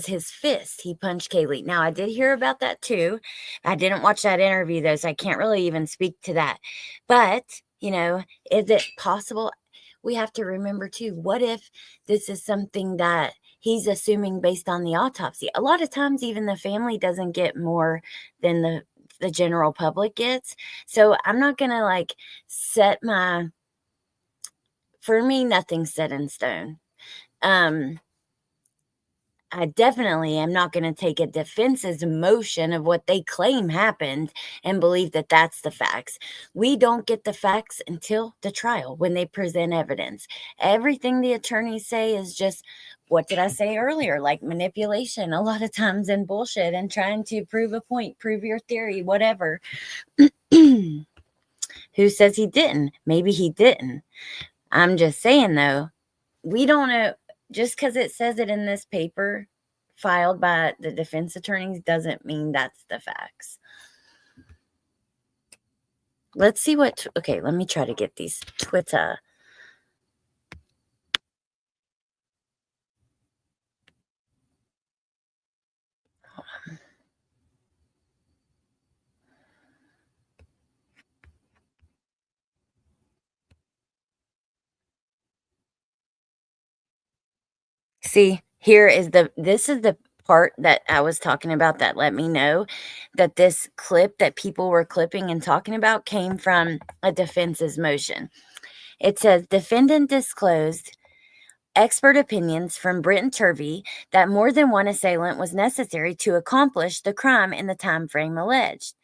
his fist. He punched Kaylee. Now, I did hear about that too. I didn't watch that interview though, so I can't really even speak to that. But, is it possible? We have to remember too, what if this is something that he's assuming based on the autopsy? A lot of times even the family doesn't get more than the general public gets. So I'm not going to for me, nothing's set in stone. I definitely am not going to take a defense's emotion of what they claim happened and believe that that's the facts. We don't get the facts until the trial when they present evidence. Everything the attorneys say is just, what did I say earlier? Like manipulation a lot of times and bullshit and trying to prove a point, prove your theory, whatever. Who says he didn't? Maybe he didn't. I'm just saying though, we don't know. Just because it says it in this paper filed by the defense attorneys doesn't mean that's the facts. Let's see okay, let me try to get these Twitter. See, this is the part that I was talking about that let me know that this clip that people were clipping and talking about came from a defense's motion. It says, defendant disclosed expert opinions from Britton Turvey that more than one assailant was necessary to accomplish the crime in the time frame alleged.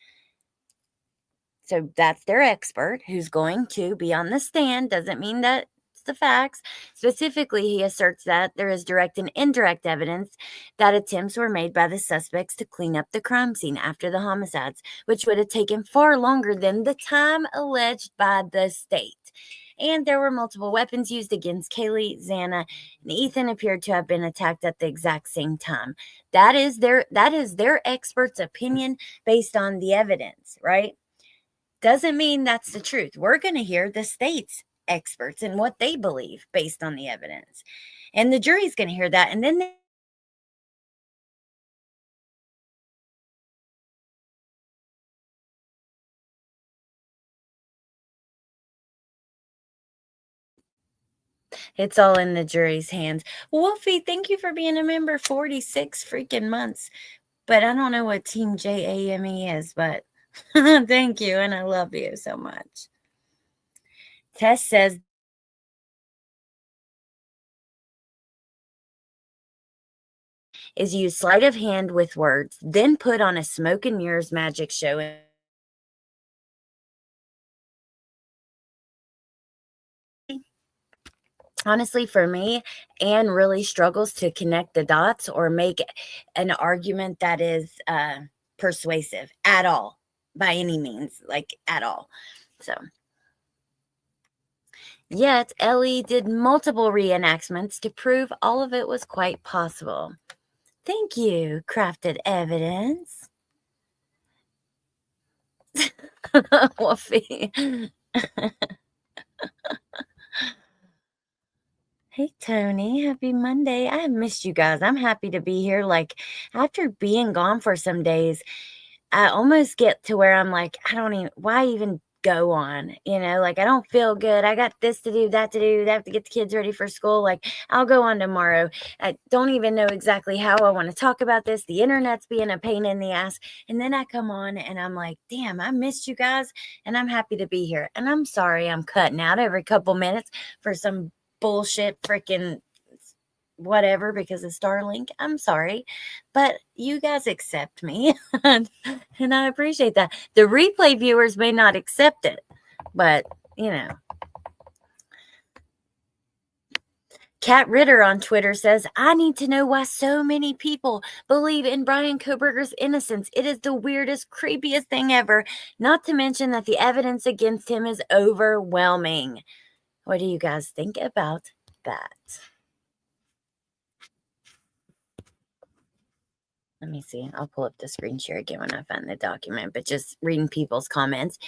So that's their expert who's going to be on the stand. Doesn't mean that the facts. Specifically, he asserts that there is direct and indirect evidence that attempts were made by the suspects to clean up the crime scene after the homicides, which would have taken far longer than the time alleged by the state. And there were multiple weapons used against Kaylee, Xana, and Ethan appeared to have been attacked at the exact same time. That is their expert's opinion based on the evidence, right? Doesn't mean that's the truth. We're going to hear the state's experts and what they believe based on the evidence. And the jury's going to hear that. And then it's all in the jury's hands. Wolfie, thank you for being a member 46 freaking months. But I don't know what Team JAME is, but thank you. And I love you so much. Tess says, is use sleight of hand with words, then put on a smoke and mirrors magic show. Honestly, for me, Anne really struggles to connect the dots or make an argument that is persuasive at all, by any means, like at all. So, yet Ellie did multiple reenactments to prove all of it was quite possible. Thank you, crafted evidence. Wolfie. Hey, Tony. Happy Monday. I have missed you guys. I'm happy to be here. Like, after being gone for some days, I almost get to where I'm like, why even go on? Like, I don't feel good. I got this to do, that to do. I have to get the kids ready for school. Like, I'll go on tomorrow. I don't even know exactly how I want to talk about this. The internet's being a pain in the ass. And then I come on and I'm like, damn, I missed you guys. And I'm happy to be here. And I'm sorry I'm cutting out every couple minutes for some bullshit freaking whatever because of Starlink. I'm sorry, but you guys accept me and I appreciate that. The replay viewers may not accept it, but Kat Ritter on Twitter says, I need to know why so many people believe in Bryan Kohberger's innocence. It is the weirdest, creepiest thing ever, not to mention that the evidence against him is overwhelming. What do you guys think about that? Let me see. I'll pull up the screen share again when I find the document, but just reading people's comments.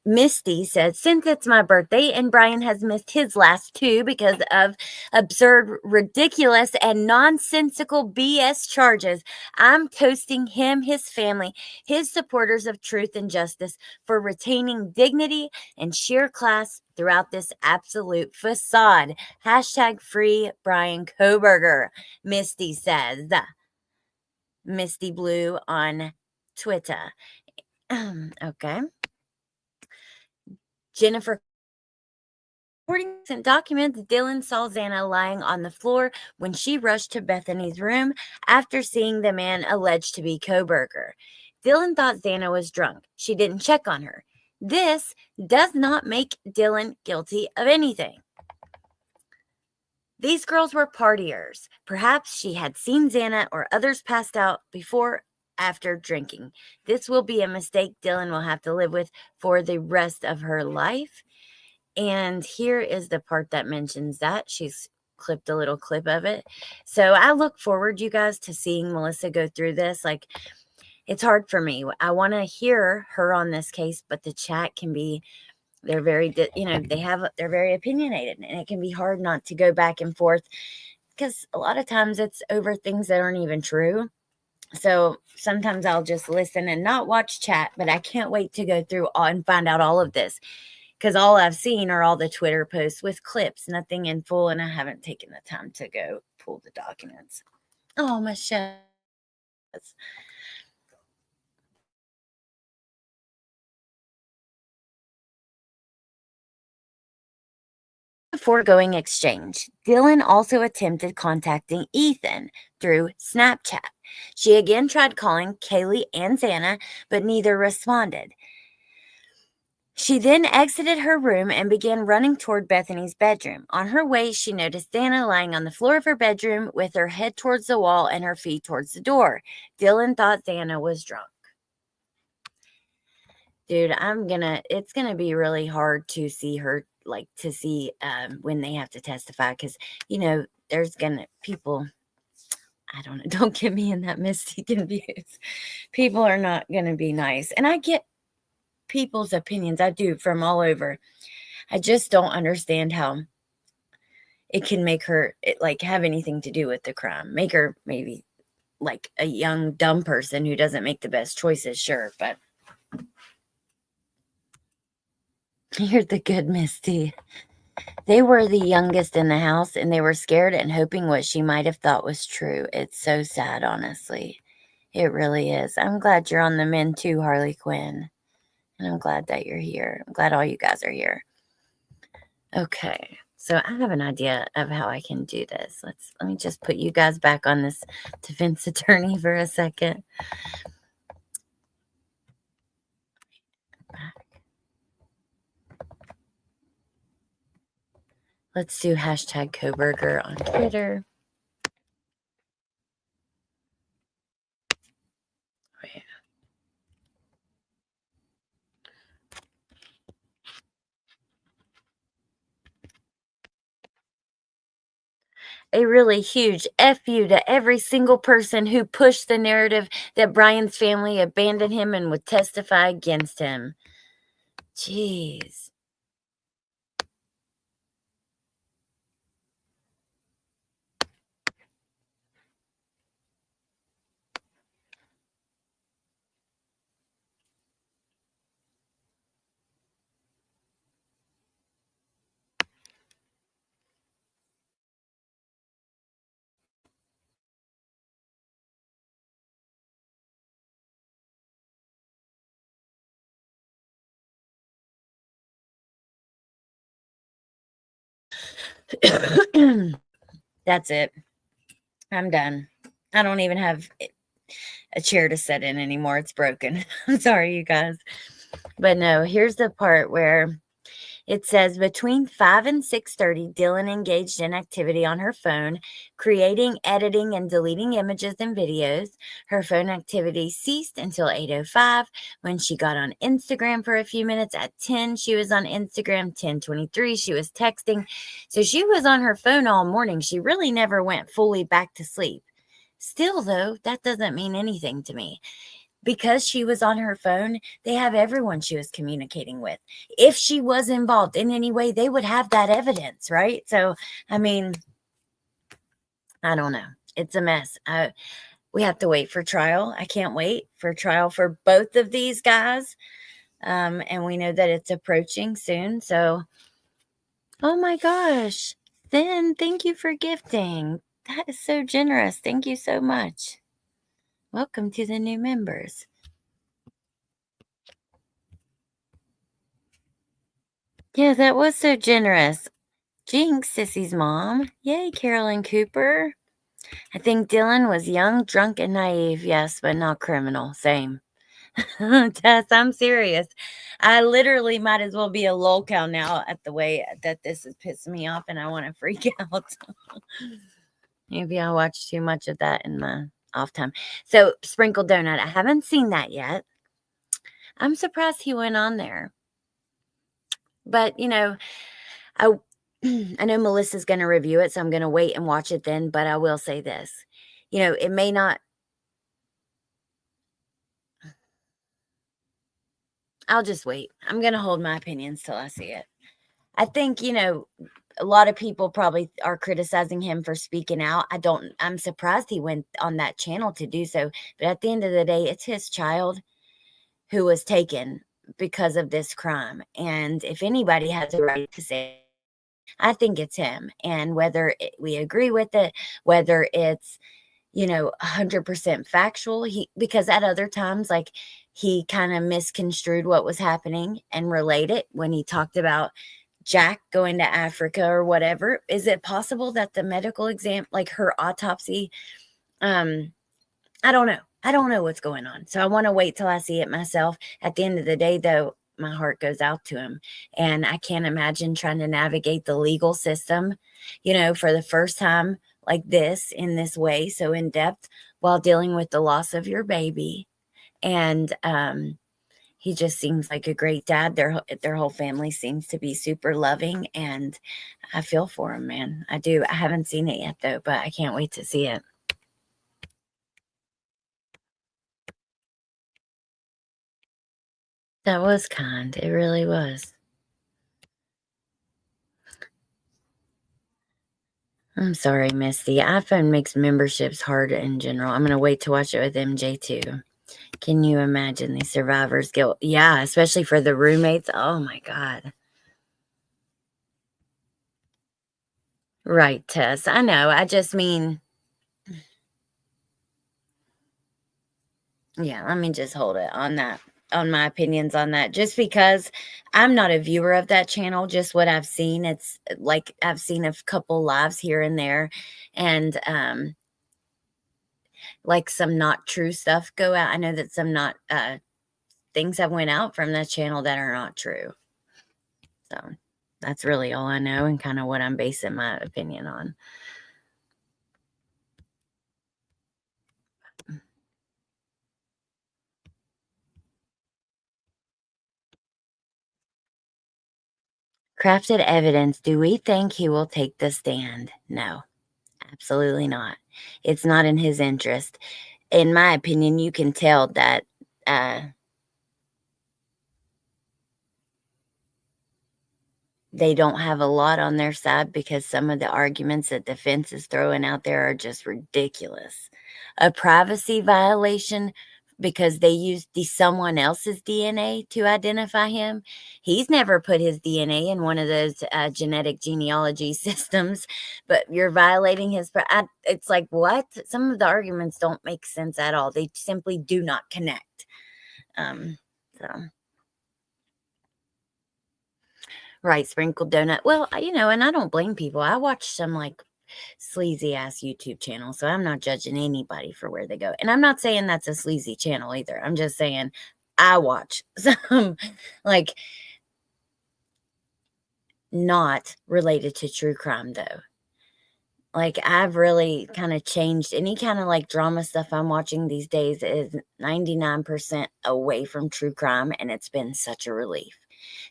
Misty says, since it's my birthday and Bryan has missed his last two because of absurd, ridiculous, and nonsensical BS charges, I'm toasting him, his family, his supporters of truth and justice for retaining dignity and sheer class throughout this absolute facade. Hashtag free Bryan Kohberger, Misty says. Misty Blue on Twitter. Okay. Jennifer recent documents Dylan saw Xana lying on the floor when she rushed to Bethany's room after seeing the man alleged to be Kohberger. Dylan thought Xana was drunk. She didn't check on her. This does not make Dylan guilty of anything. These girls were partiers. Perhaps she had seen Xana or others passed out before after drinking. This will be a mistake Dylan will have to live with for the rest of her life. And here is the part that mentions that. She's clipped a little clip of it. So I look forward, you guys, to seeing Melissa go through this. Like, it's hard for me. I want to hear her on this case, but the chat can be, they're very, they're very opinionated, and it can be hard not to go back and forth because a lot of times it's over things that aren't even true. So sometimes I'll just listen and not watch chat, but I can't wait to go through and find out all of this because all I've seen are all the Twitter posts with clips, nothing in full, and I haven't taken the time to go pull the documents. Oh, Michelle. Foregoing exchange, Dylan also attempted contacting Ethan through Snapchat. She again tried calling Kaylee and Xana, but neither responded. She then exited her room and began running toward Bethany's bedroom. On her way, she noticed Xana lying on the floor of her bedroom with her head towards the wall and her feet towards the door. Dylan thought Xana was drunk. Dude, it's gonna be really hard to see her, like, to see when they have to testify, because there's people, I don't know, don't get me in that Misty confused. People are not gonna be nice, and I get people's opinions, I do, from all over. I just don't understand how it can make her have anything to do with the crime, make her maybe like a young dumb person who doesn't make the best choices, sure, but you're the good Misty. They were the youngest in the house, and they were scared and hoping what she might have thought was true. It's so sad, honestly. It really is. I'm glad you're on the mend too, Harley Quinn. And I'm glad that you're here. I'm glad all you guys are here. Okay. So I have an idea of how I can do this. Let me just put you guys back on this defense attorney for a second. Let's do hashtag Kohberger on Twitter. Wait. A really huge F you to every single person who pushed the narrative that Bryan's family abandoned him and would testify against him. Jeez. That's it. I'm done. I don't even have a chair to sit in anymore. It's broken. I'm sorry, you guys. But no, here's the part where it says between 5 and 6:30, Dylan engaged in activity on her phone, creating, editing, and deleting images and videos. Her phone activity ceased until 8:05 when she got on Instagram for a few minutes. At 10, she was on Instagram. 10:23, she was texting. So she was on her phone all morning. She really never went fully back to sleep. Still, though, that doesn't mean anything to me. Because she was on her phone, they have everyone she was communicating with. If she was involved in any way, they would have that evidence, right? So, I mean, I don't know. It's a mess. We have to wait for trial. I can't wait for trial for both of these guys. And we know that it's approaching soon. So, oh my gosh. Then thank you for gifting. That is so generous. Thank you so much. Welcome to the new members. Yeah, that was so generous. Jinx, Sissy's mom. Yay, Carolyn Cooper. I think Dylan was young, drunk, and naive. Yes, but not criminal. Same. Tess, I'm serious. I literally might as well be a lolcow now at the way that this is pissing me off and I want to freak out. Maybe I watched too much of that in my off time. So, Sprinkled Donut. I haven't seen that yet. I'm surprised he went on there. But, you know, I know Melissa's going to review it, so I'm going to wait and watch it then. But I will say this, you know, it may not. I'll just wait. I'm going to hold my opinions till I see it. I think, you know, a lot of people probably are criticizing him for speaking out. I'm surprised he went on that channel to do so. But at the end of the day, it's his child who was taken because of this crime. And if anybody has a right to say, I think it's him. And whether we agree with it, whether it's, you know, 100% factual, because at other times, like, he kind of misconstrued what was happening and related when he talked about Jack going to Africa or whatever. Is it possible that the medical exam, like her autopsy, I don't know. I don't know what's going on. So I want to wait till I see it myself. At the end of the day, though, my heart goes out to him. And I can't imagine trying to navigate the legal system, you know, for the first time like this, in this way, so in depth, while dealing with the loss of your baby. And he just seems like a great dad. Their whole family seems to be super loving, and I feel for him, man. I do. I haven't seen it yet, though, but I can't wait to see it. That was kind. It really was. I'm sorry, Misty. iPhone makes memberships hard in general. I'm going to wait to watch it with MJ, too. Can you imagine the survivor's guilt? Yeah, especially for the roommates. Oh, my God. Right, Tess. I know. I just mean, yeah, let me just hold it on that, on my opinions on that, just because I'm not a viewer of that channel. Just what I've seen, it's like I've seen a couple lives here and there, and like some not true stuff go out. I know that some not things have went out from that channel that are not true. So that's really all I know and kind of what I'm basing my opinion on. Crafted evidence. Do we think he will take the stand? No, absolutely not. It's not in his interest. In my opinion, you can tell that they don't have a lot on their side, because some of the arguments that defense is throwing out there are just ridiculous. A privacy violation because they used someone else's DNA to identify him. He's never put his DNA in one of those genetic genealogy systems, but you're violating his. It's like, what? Some of the arguments don't make sense at all. They simply do not connect. So. Right, sprinkled donut. Well, and I don't blame people. I watch some like sleazy ass YouTube channel, so I'm not judging anybody for where they go. And I'm not saying that's a sleazy channel either. I'm just saying I watch some like not related to true crime though. Like I've really kind of changed any kind of like drama stuff I'm watching these days is 99% away from true crime, and it's been such a relief.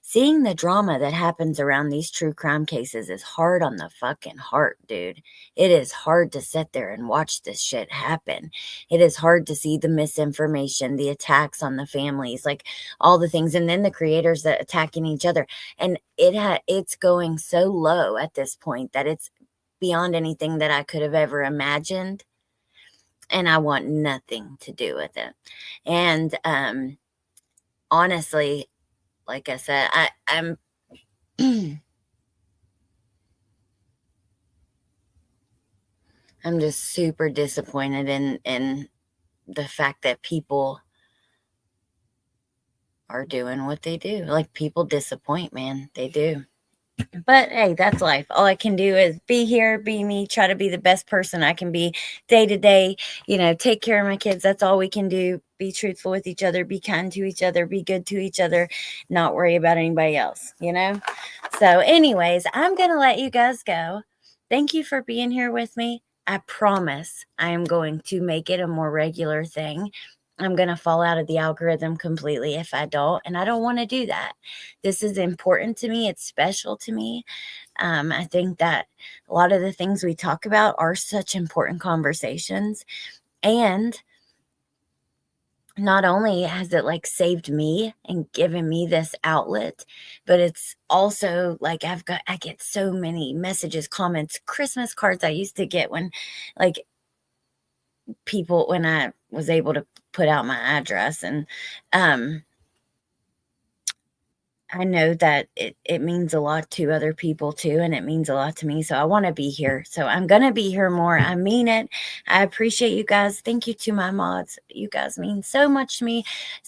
Seeing the drama that happens around these true crime cases is hard on the fucking heart, dude. It is hard to sit there and watch this shit happen. It is hard to see the misinformation, the attacks on the families, like all the things, and then the creators that attacking each other. And it's going so low at this point that it's beyond anything that I could have ever imagined. And I want nothing to do with it. And honestly, like I said, I'm I'm just super disappointed in the fact that people are doing what they do. Like people disappoint, man. They do. But hey, that's life. All I can do is be here, be me, try to be the best person I can be day to day, take care of my kids. That's all we can do. Be truthful with each other, be kind to each other, be good to each other, not worry about anybody else, So anyways, I'm going to let you guys go. Thank you for being here with me. I promise I am going to make it a more regular thing. I'm going to fall out of the algorithm completely if I don't. And I don't want to do that. This is important to me. It's special to me. I think that a lot of the things we talk about are such important conversations. And not only has it like saved me and given me this outlet, but it's also like I get so many messages, comments, Christmas cards I used to get when I was able to put out my address. And I know that it means a lot to other people too, and it means a lot to me. So I want to be here. So I'm going to be here more. I mean it. I appreciate you guys. Thank you to my mods. You guys mean so much to me.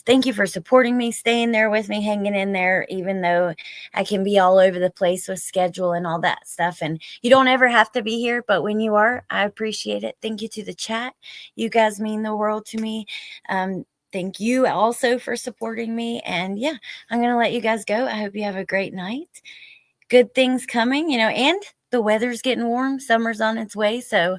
Thank you for supporting me, staying there with me, hanging in there, even though I can be all over the place with schedule and all that stuff. And you don't ever have to be here, but when you are, I appreciate it. Thank you to the chat. You guys mean the world to me. Thank you also for supporting me. And yeah, I'm going to let you guys go. I hope you have a great night. Good things coming, and the weather's getting warm. Summer's on its way. So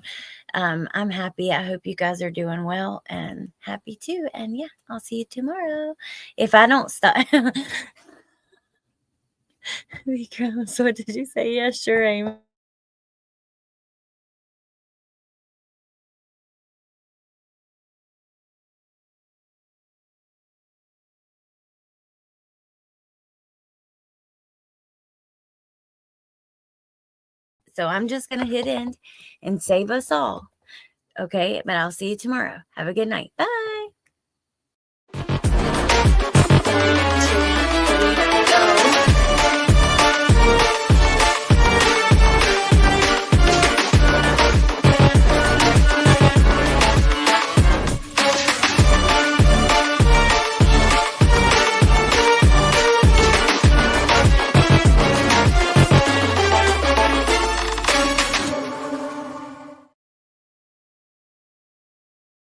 I'm happy. I hope you guys are doing well and happy too. And yeah, I'll see you tomorrow. If I don't stop. So what did you say? Yeah, sure, Amy. So I'm just going to hit end and save us all. Okay, but I'll see you tomorrow. Have a good night. Bye.